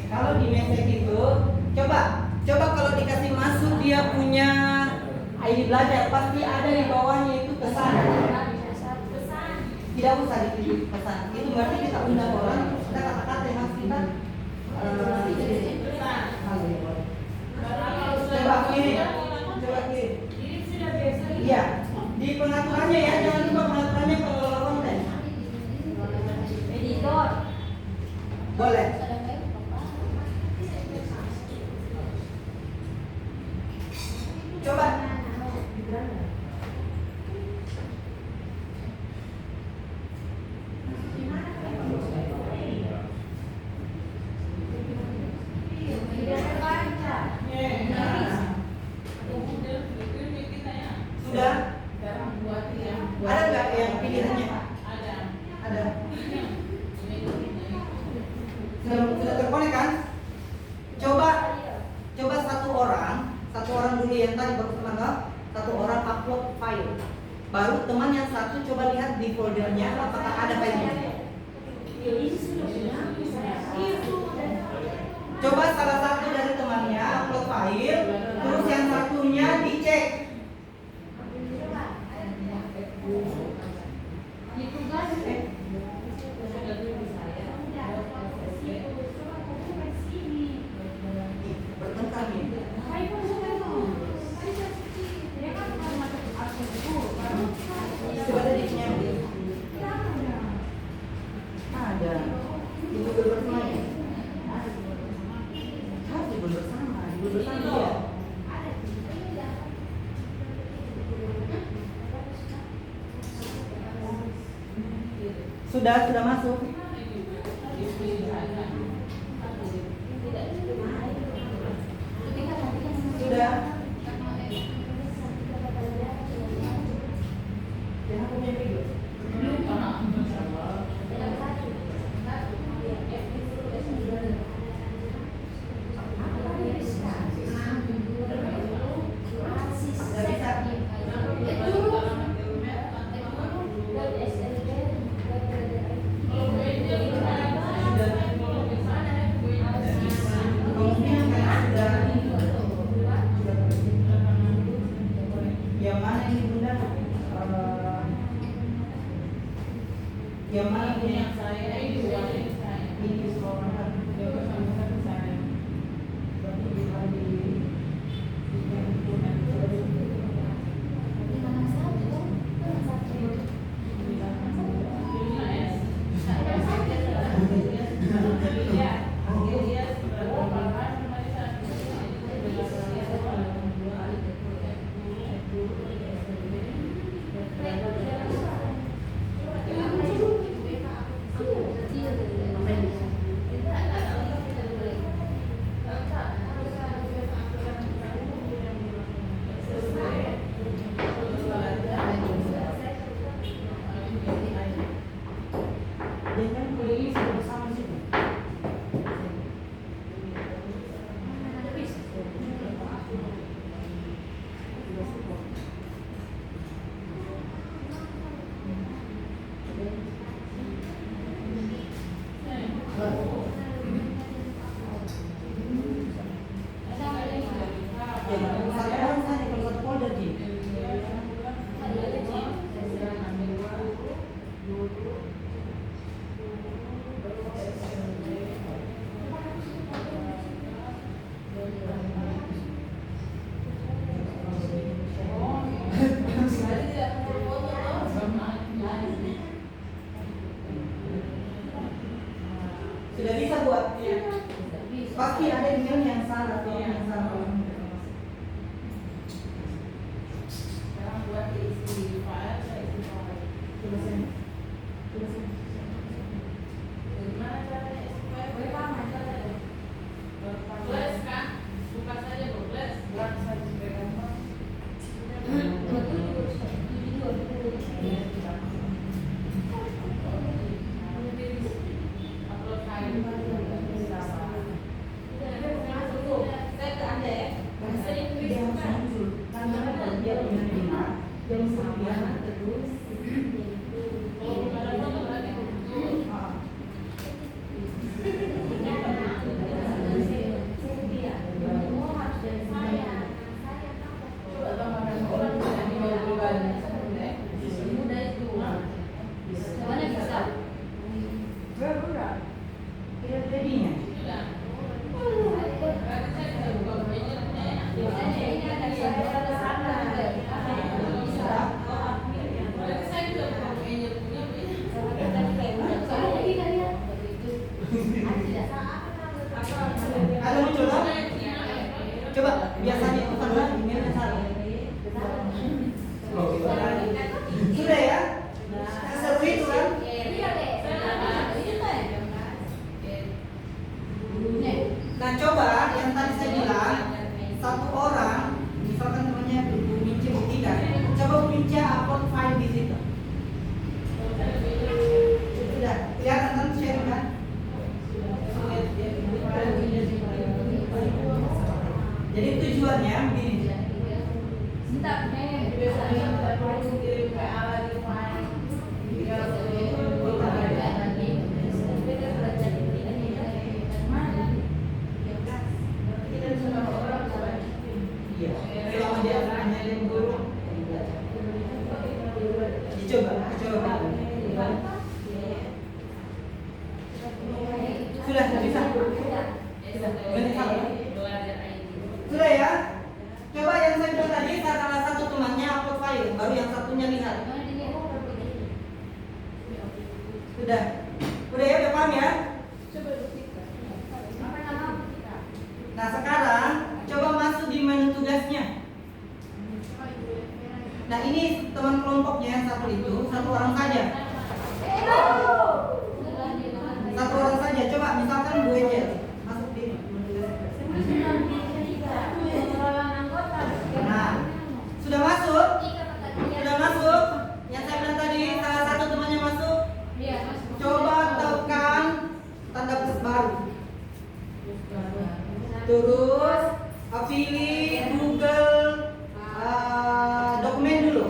Kalau di message itu, coba kalau dikasih masuk dia punya ID belajar, pasti ada di bawahnya itu pesan. Tidak usah dipilih pesan. Itu berarti kita undang orang kita kata-kata yang harus kita coba kiri. Iya, di pengaturannya ya, jangan lupa pengaturannya pengelola konten. Editor. Boleh. Coba. Sudah? Ada nggak yang pilihannya? Ada. Sudah terkonek kan? Coba satu orang dulu yang tadi baru teman, satu orang upload file. Baru teman yang satu coba lihat di foldernya apakah ada filenya. Coba salah satu dari temannya upload file, terus yang satunya dicek. Bertengkar nih. Coba dediknya. Ada. Ibu bersama ya? Harus ibu bersama. Ibu bersama ya? Sudah masuk. Sudah. Jangan punya video. Yang mana ini bunda? Yang mana punya saya ini sekolah. Sudah bisa buat? Pasti ada email yang salah atau yang salah. Sekarang buat isi file, saya isi file. Coba sini. Gimana caranya isi file? Boleh lama caranya. Flash kan? Buka saja flash. Buat saja supaya gampang. Upload file. Saya ke Anda ya. Coba biasanya itu karena emailnya salah. Sudah ya? Seru itu kan? Nah coba yang tadi saya bilang satu orang, misalkan temannya Bu Mince buktikan, coba Bu Mince upload file di situ. Sudah kelihatan kan share kan? Jadi tujuannya begini. Iya. Selama dia hanya yang guru. Dicoba. Sudah bisa. Sudah ya? Coba yang saya bilang tadi, salah satu temannya upload file, baru yang satunya lihat. Sudah ya, udah paham ya? Nah sekarang coba masuk di menu tugasnya. Nah ini teman kelompoknya yang satu itu, satu orang saja. Satu orang saja, coba misalkan Bu Ejel masuk di Nah, sudah masuk? Yang saya bilang tadi, salah satu temannya masuk. Coba tekan tanda plus baru. Terus pilih Google dokumen dulu.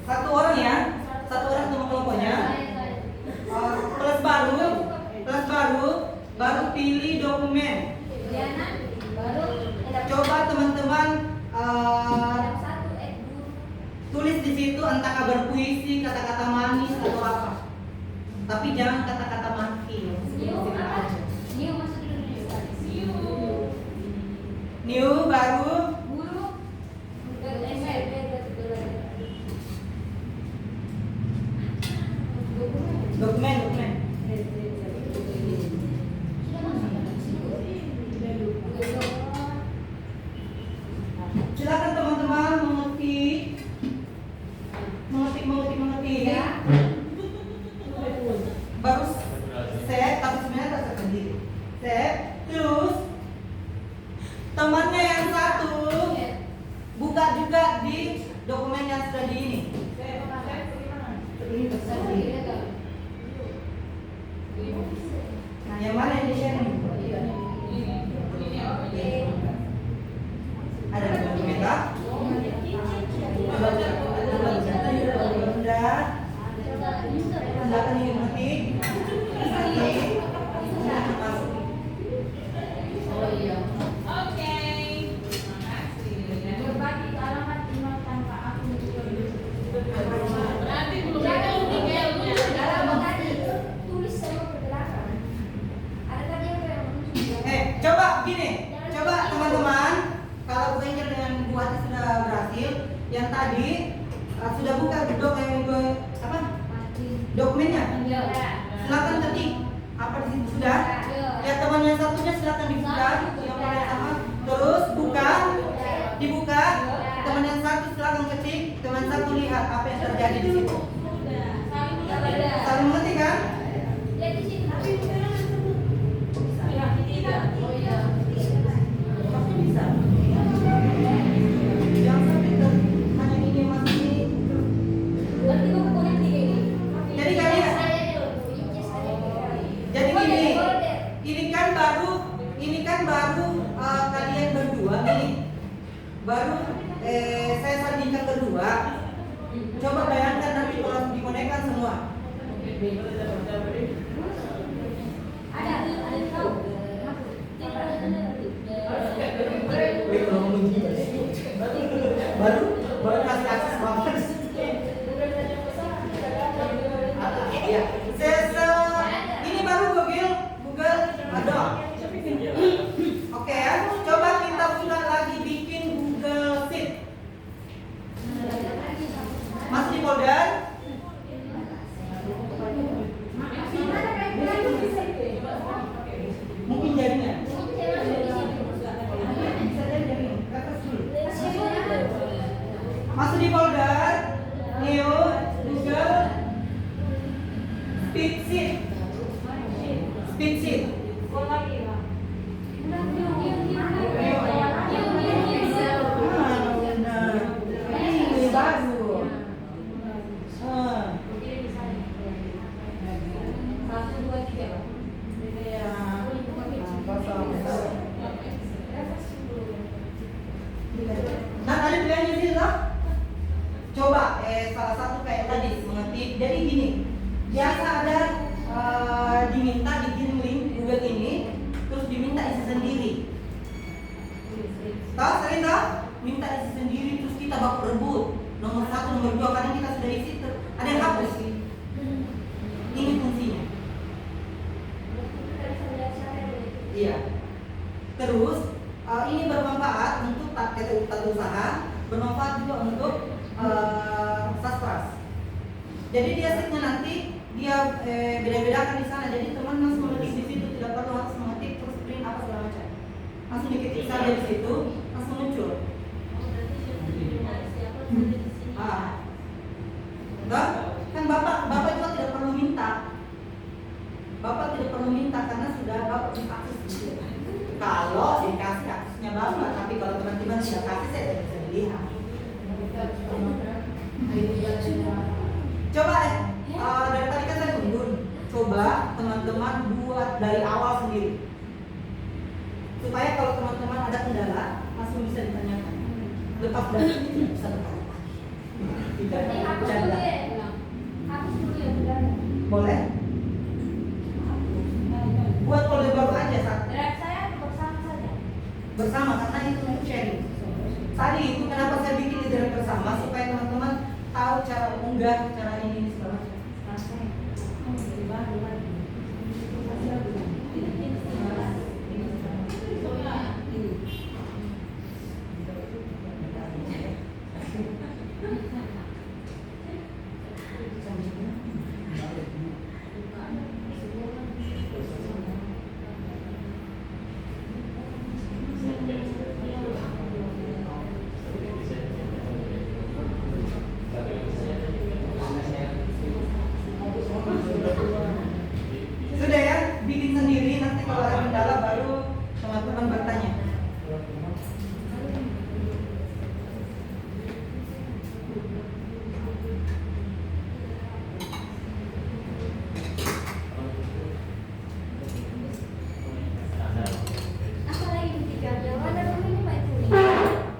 Satu orang ya, satu orang teman kelompoknya. Plus baru pilih dokumen. Coba teman-teman tulis di situ entah kabar puisi, kata-kata manis atau apa. Tapi jangan kata-kata maki. New baru dokumen. Silakan teman-teman mengetik. Baru save, tapi sebenarnya tak sendiri. Save, terus temannya yang satu buka juga di dokumen yang sudah di ini. Nah, yang mana yang di share nih? Ada dokumen tak? Silakan ini mengetik. Coba gini, coba teman-teman, kalau Bu Angel dengan Bu Hati sudah berhasil, yang tadi sudah buka dokumennya, silakan ketik apa di situ sudah. Ya teman yang satunya silakan dibuka, yang mana sama, terus dibuka. Teman yang satu silakan ketik, teman satu lihat apa yang terjadi di situ. Saling mengerti kan? Ini kan baru kalian berdua nih. Baru saya sandingkan berdua. Coba bayangkan nanti kalau dikonekan semua. Baru kasih akses banget. Ya, saya Masuk di folder new Google speed sheet. Speed sheet. Ini bagus. Nah, tadi bilangnya sih loh. Coba salah satu kayak tadi mengetik. Jadi gini, biasa ada diminta bikin link Google ini, terus diminta isi sendiri. Tahu sering tahu? Minta isi sendiri terus kita bak rebut nomor 1, nomor 2, kadang kita sudah isi ada yang hapus. Ini fungsinya. Iya. Terus ini bermanfaat untuk tata usaha, bermanfaat juga untuk sastras. Jadi dia setnya nanti dia beda-bedakan di sana. Jadi teman langsung mengetik di situ, tidak perlu harus mengetik terus print apa segala macam. Langsung diketik saja di situ, langsung muncul. Kan bapak juga tidak perlu minta. Bapak tidak perlu minta karena sudah bapak dikasih. Kalau dikasih aksesnya bapak, tapi kalau teman-teman tidak kasih saya tidak bisa melihat. Coba dari tadi kan saya tunggu. Coba teman-teman buat dari awal sendiri. Supaya kalau teman-teman ada kendala langsung bisa ditanyakan. Lepas dari ini tidak bisa bertanya lagi. Tidak bercanda. Boleh? Buat folder baru aja saat. Bersama karena itu sharing. Tadi itu kenapa saya bikin di drive bersama supaya teman-teman tahu cara unggah, cara ini segala macam. Sudah ya, bikin sendiri, nanti kalau ada kendala baru teman-teman bertanya.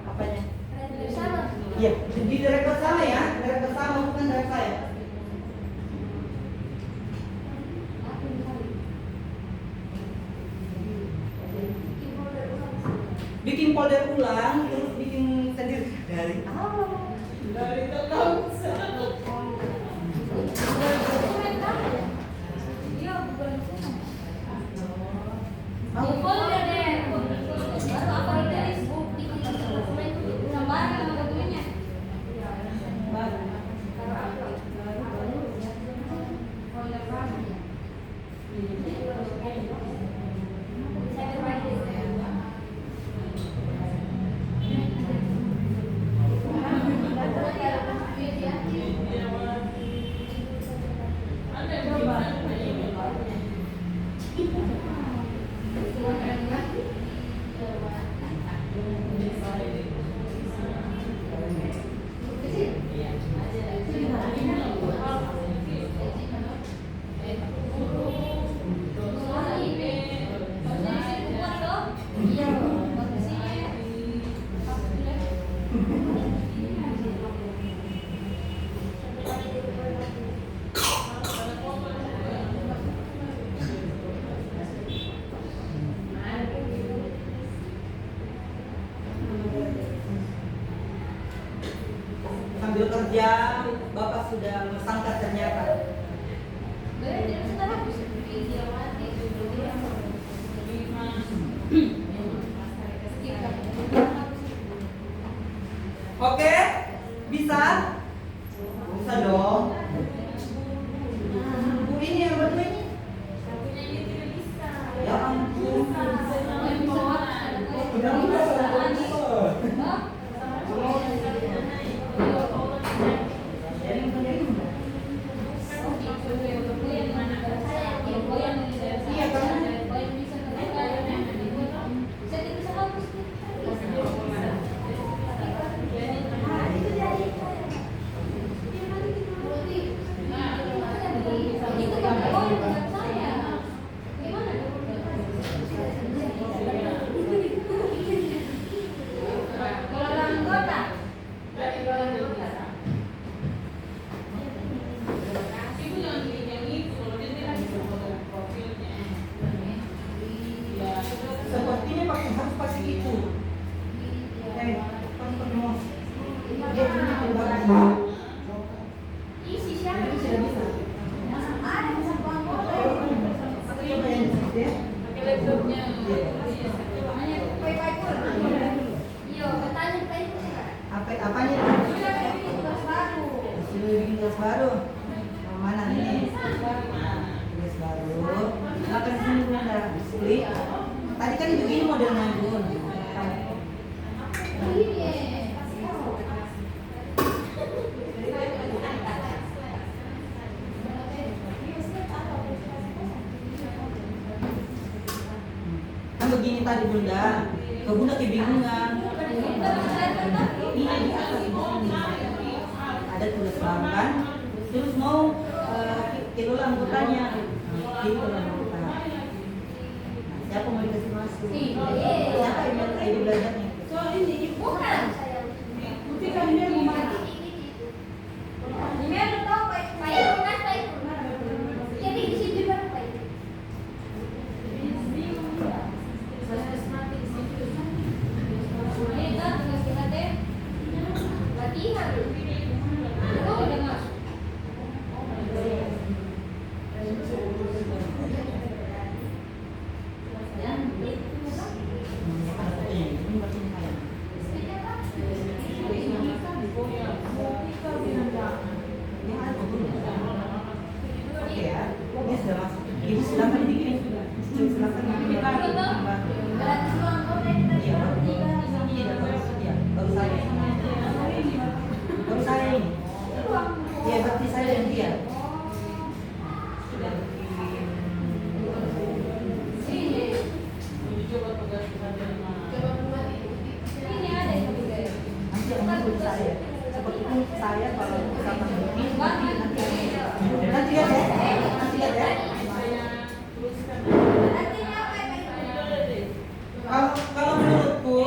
Apanya? Iya, di direct bersama ya, direct bersama bukan direct saya. Bikin folder ulang, terus bikin sendiri dari awal. Dari sambil kerja, Bapak sudah mengsangka ternyata. Oke, bisa? Bisa dong. Bu ini yang berdua ini? Ya ampun. Isi siapa? Ini sudah bisa. Ada bisa buang-buang. Coba yang di sini ya. Pakai laptopnya. Hanya pai-pai pun. Iya, katanya pai pun. Apanya? Sudah bikin tugas baru. Sudah bikin kelas baru. Mana ini? Kelas baru. Silakan sini Bunda. Beli. Tadi kan begini modelnya Bun. Ini. Kan begini tadi Bunda. Ke Bunda kebingungan. Ini di atas di sini. Ada tulis kan. Terus mau kilo anggotanya. Kilo anggota. Nah, siapa mau dikasih masuk? Siapa yang mau ID belajarnya? Bukan saya. Putih kan dia mau mana? Ini ada tahu pai pun kan pai pun. Jadi di situ baru pai. Ini kan tugas kita deh. Latihan. Itu udah masuk. Oke ya, ini sudah masuk. Ibu silakan dikirim. Silakan dikirim. Berarti ruang kota kita Iya, tiga. iya, baru saya. Baru saya ini. Iya, berarti saya dan dia. Sudah dikirim. Sini. Coba tugas kita Coba kembali. Ini ada yang lebih gaya. Nanti yang menurut saya. Seperti itu saya kalau sama ini nanti lihat ya. Nanti lihat ya. Artinya apa yang Kalau menurutku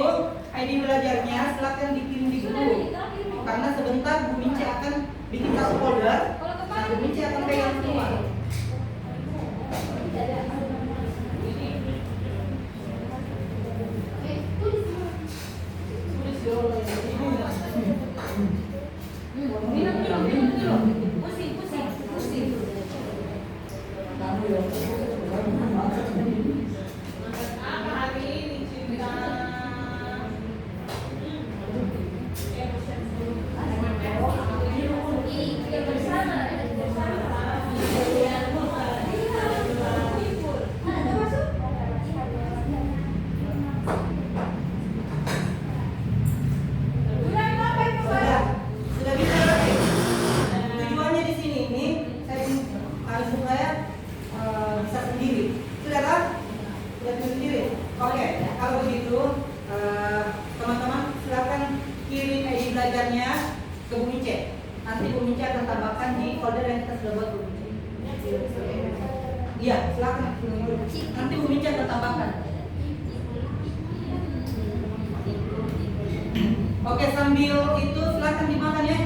ID belajarnya silakan dikirim di grup. Karena sebentar Bu Minci akan bikin satu folder. Nah, Bu Minci akan pegang semua. Sudah bisa berarti. Tujuannya di sini ini saya bisa sendiri. Sudah kan? Sudah bisa sendiri. Oke, kalau begitu teman-teman silakan kirim ID belajarnya ke Bu Mince. Nanti Bu Mince akan tambahkan di folder yang kita sudah buat Bu Mince. Iya, silakan. Nanti Bu Mince akan tambahkan. Oke, sambil itu silakan dimakan ya.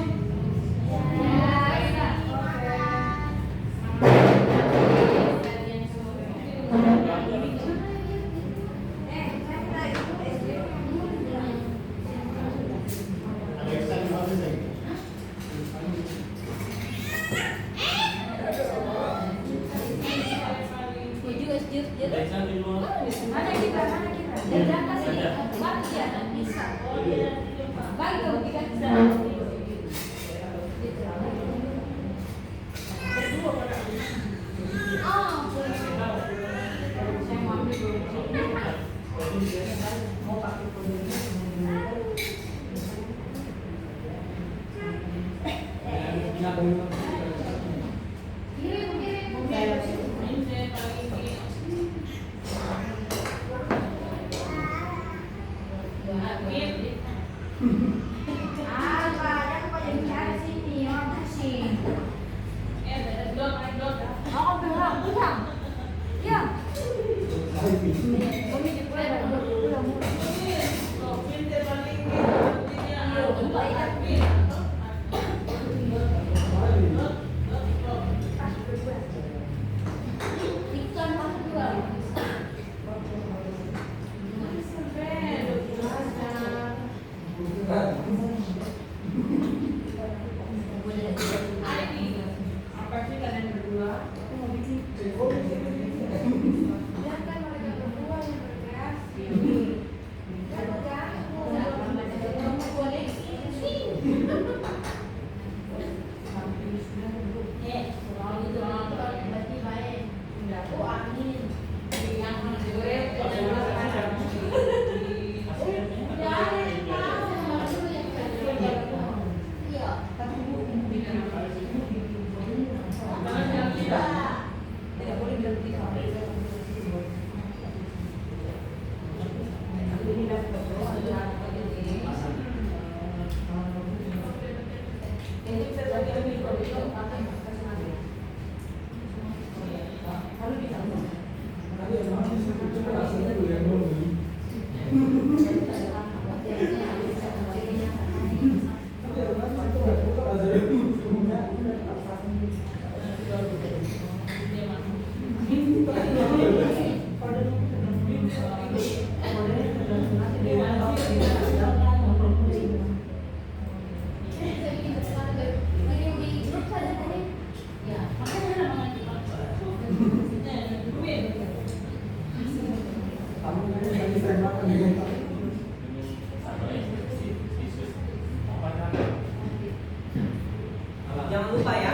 Dari di luar. Mana kita? Jangan kasih. Bagi ya, bisa. Bagi dong kita bisa. Saya mau ambil dulu. Mau pakai foldernya. Apa sih kalian berdua? Aku mau bikin. Biarkan mereka berdua yang berkreasi. Jangan lupa ya,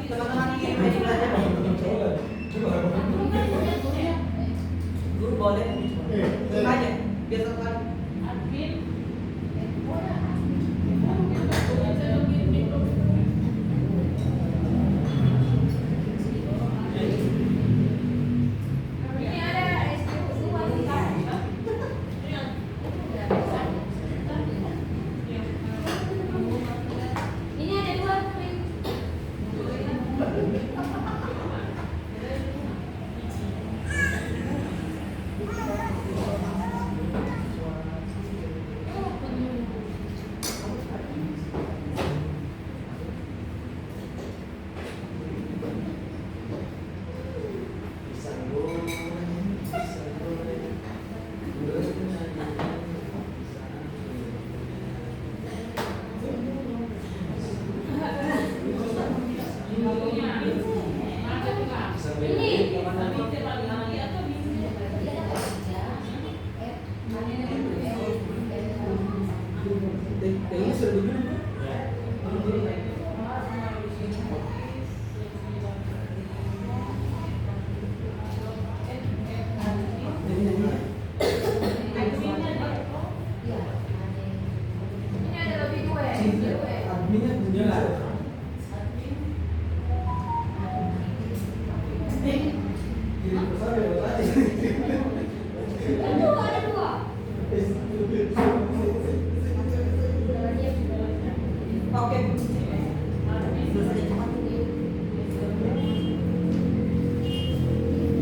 teman-teman ini wajib belajar. Guru boleh aja, biar satu kali. Ini ada SPU wanita. Ini ada dua krim. Ini ada lebih dua ya. Ada dua. Oke.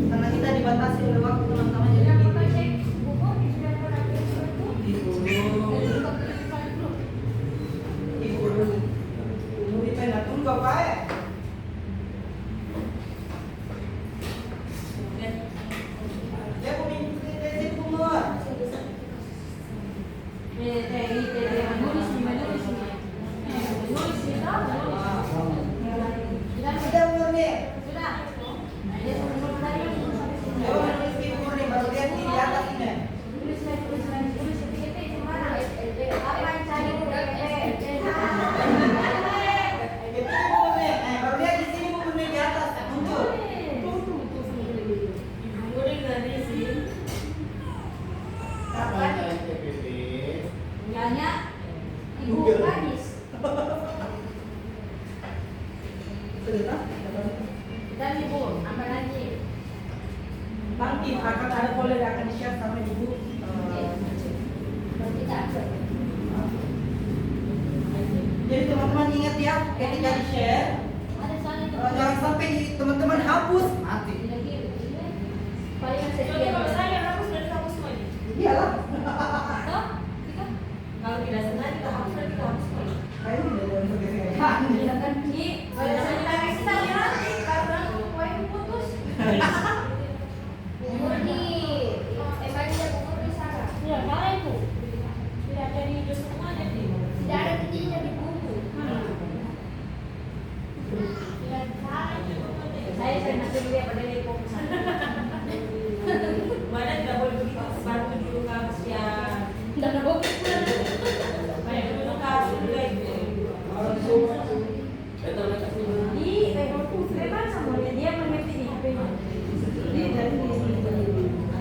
Karena kita dibatasi oleh waktu teman-teman jadi Yang gitu. bapak cek buku di sudah pernah itu. Tunggu apa ya? Ya, pemimpin kumur. Sudah belum nih? Ayo nulis di kumur nih, baru lihat di atas ini. Itu kumur nih, baru lihat di sini kumur nih di atas muncul. Apa yang TPP? Ibu Gadis. Dan Ibu, apa lagi? Nanti akan ada boleh akan di-share sama ibu. Jadi teman-teman ingat ya, ketika di-share, Ada soalnya itu. jangan sampai teman-teman hapus, mati. Paling sekian. Iyalah. Kalau tidak sengaja kita hapus nanti kita hapus lagi. Kayaknya tidak ada yang segeser. Iya kan? Kalau saya kita nanti karena kue putus. Murni. Emang dia murni Sarah. Ya, kalau itu tidak jadi jus semua jadi. Tidak ada titiknya di buku. nanti dulu ya pada lepo Mana tidak boleh begitu, bantu dulu kasihan. nggak ada bukti Banyak dulu kasih juga itu. di memang sama dia mengerti di HP-nya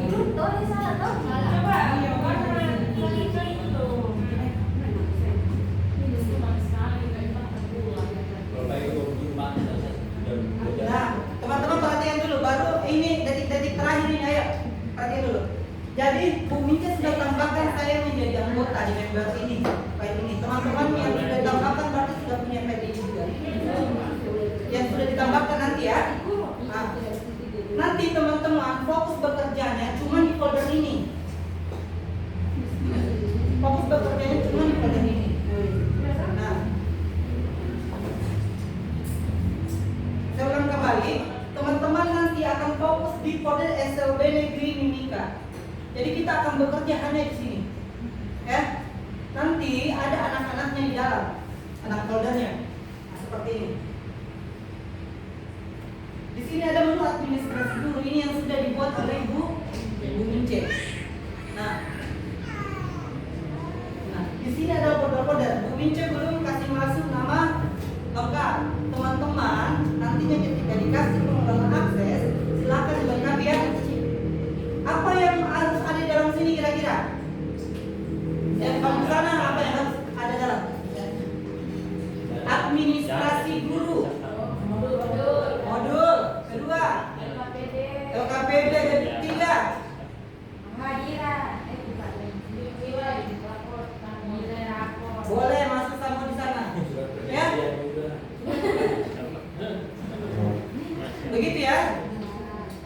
itu tuh dia salah tuh Coba, karena kali itu tuh. Nah, teman-teman perhatian dulu, baru ini detik-detik terakhir ini, ayo perhatian dulu. Jadi Bu Mince sudah tambahkan saya menjadi anggota di member ini, baik ini. Teman-teman yang sudah ditambahkan berarti sudah punya PD juga. Yang sudah ditambahkan nanti ya. Nah, nanti teman-teman fokus bekerjanya cuma di folder ini. Fokus bekerjanya cuma di folder ini. Nah, saya ulang kembali, teman-teman nanti akan fokus di folder SLB Negeri Mimika. Jadi kita akan bekerja hanya di sini, ya. Nanti ada anak-anaknya di dalam, anak foldernya, nah, seperti ini. Di sini ada menu administrasi guru, ini yang sudah dibuat oleh Bu Mince. Nah, di sini ada folder-folder. Bu Mince belum kasih masuk nama lengkap. Teman-teman nantinya ketika dikasih pengembangan akses, silakan dilengkapi ya. Apa yang harus ada di dalam sini kira-kira? Yang kamu sana apa yang harus ada dalam? Administrasi guru. Modul kedua. LKPD ketiga. Boleh masuk sama di sana. Ya? Begitu ya?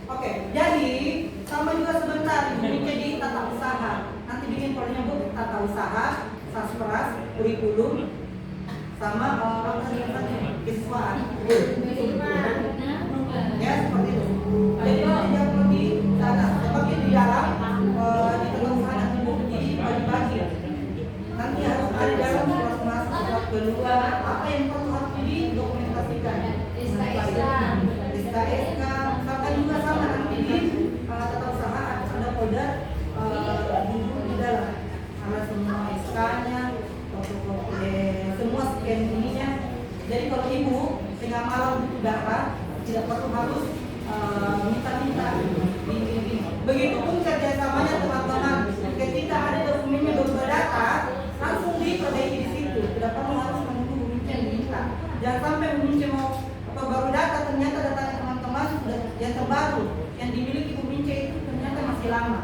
Oke, jadi sama juga sebentar ini jadi tata usaha. Nanti bikin foldernya Bu, tata usaha, sasperas, kurikulum, sama kesiswaan. Ya seperti itu. Jadi yang di sana, seperti di dalam di tata usaha nanti Bu dibagi-bagi. Nanti harus ada dalam surat masuk, surat keluar, apa yang perlu harus didokumentasikan. SK, misalkan juga sama nanti di tata usaha ada folder di dalam, ada semua SK-nya, fotokopi, semua scan ininya. Jadi kalau ibu tengah malam butuh data, tidak perlu harus minta-minta. Begitupun kerjasamanya teman-teman. Ketika ada dokumennya berupa data, langsung diperbaiki di situ. Tidak perlu harus menunggu minta diminta. Jangan sampai minta mau baru data ternyata datanya teman-teman sudah yang terbaru yang dimiliki Bu Mince itu ternyata masih lama.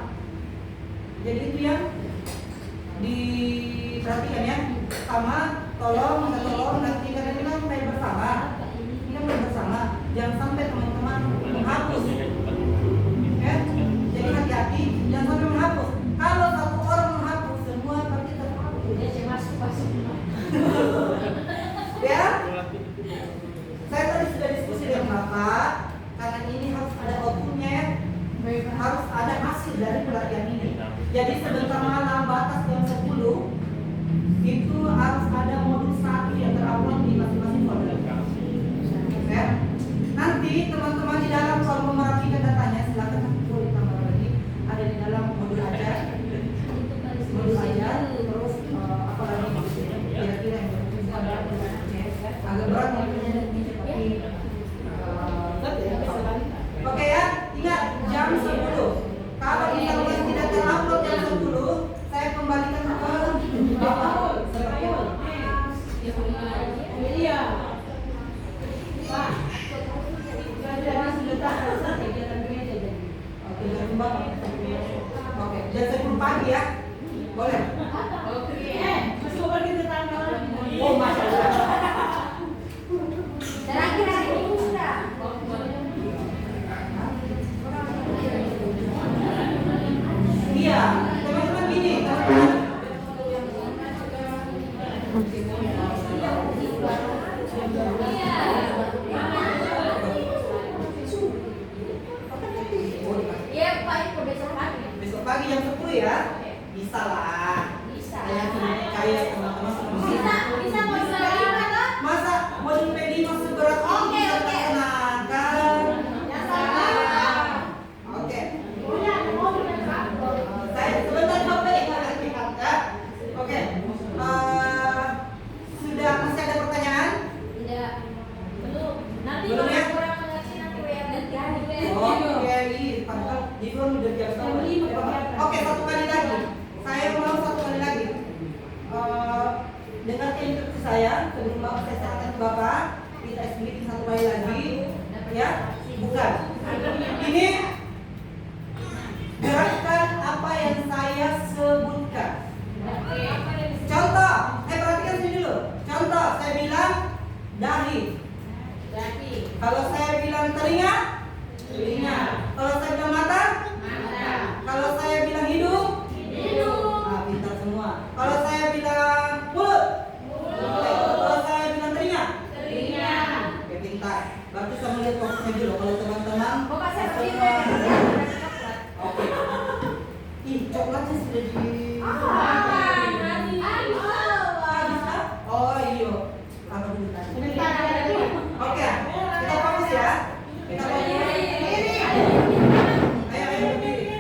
Jadi itu yang diperhatikan ya. Sama tolong nanti karena ini kan main bersama. Ini kan main bersama. Jangan sampai teman-teman menghapus. Ya. Jadi hati-hati jangan sampai menghapus. Kalau satu orang menghapus semua pasti terhapus. Ya. Saya tadi sudah diskusi dengan Bapak, karena ini harus ada outputnya, harus ada hasil dari pelatihan ini. Jadi sebentar malam batas jam 10 itu harus ada modul 1 yang terupload di masing-masing folder. Ya. Nanti teman-teman di dalam kalau merapikan datanya silakan boleh tambah lagi. Ada di dalam modul ajar, terus apalagi kira-kira yang agak berat mungkin tapi oke ya, ingat jam 10. Kalau misalnya tidak terupload jam 10, saya kembalikan ke Bapak. Iya. Pak. Sudah selesai kegiatan gereja jadi. Oke, oke, jam 10 pagi ya. Boleh? Oke. Masuk pergi ke tanggal. Oh, masalah. Terakhir hari ini sudah. Ya, bukan. Ini gerakan apa yang saya sebutkan. Contoh, perhatikan sini dulu. Contoh, saya bilang dahi. Kalau saya bilang telinga, telinga. Kalau saya bilang mata, kalau saya bilang hidung, nah, pintar semua. Kalau saya bilang mulut, kalau saya bilang telinga, oke, pintar. Berarti sama lihat fokusnya dulu. Kalau teman-teman, oke. Ih, coklatnya sudah di. Oh iya. Apa dulu tadi? Oke, kita fokus ya. Kita fokus. Ayo berdiri.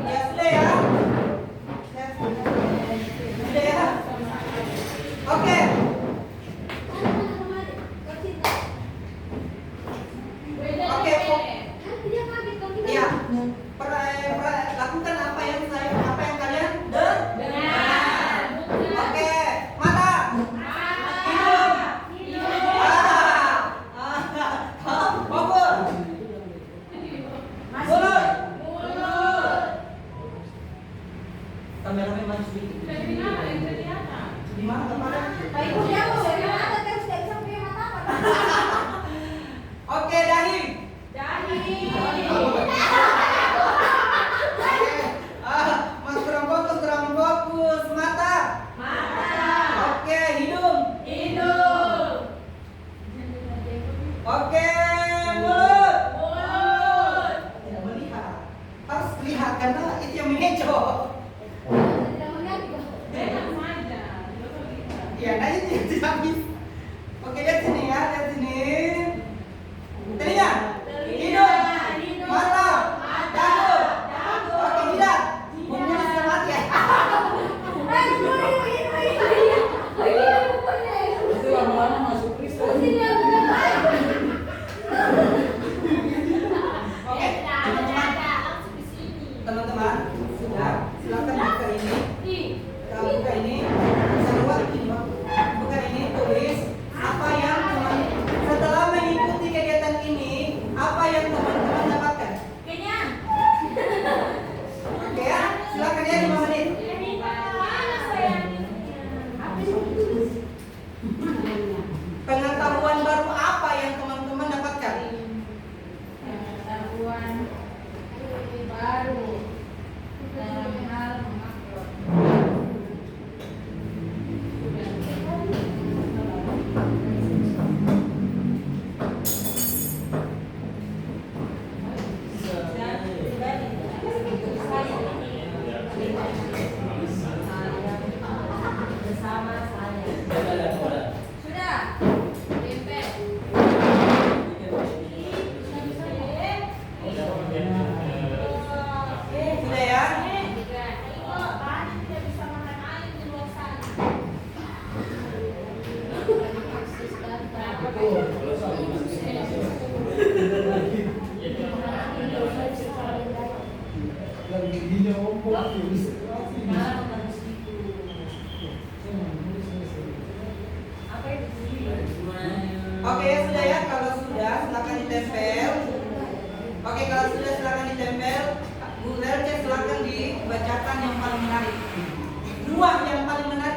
Ya sudah ya. Sudah ya. Oke. Iya. Lakukan apa yang kalian dengar. Oke, mata. Hidung. Fokus. Mulut. Kameramen maju sedikit. Di mana tempatnya? Oke, dahi. Mas kurang fokus. Mata. Oke, hidung. Oke, mulut. Tidak melihat. Harus lihat karena itu yang mengecoh. Iya, nah itu yang tidak habis. Oke, lihat sini ya, lihat sini. Telinga, hidung, mata, dagu. Oke, tidak. Bumbunya sudah mati ya. Itu lama-lama masuk Kristen. Oke, teman-teman, sudah. Silakan buka ini. Kalau buka ini, buka ini, tulis apa yang setelah mengikuti kegiatan ini, apa yang teman-teman dapatkan. Oke ya, silakan ya 5 menit. Pengetahuan baru apa yang teman-teman dapatkan? Sudah ya? Oke, sudah ya. Kalau sudah, silakan ditempel. Oke, kalau sudah silakan ditempel. Bu Lerce silakan dibacakan yang paling menarik. Dua yang paling menarik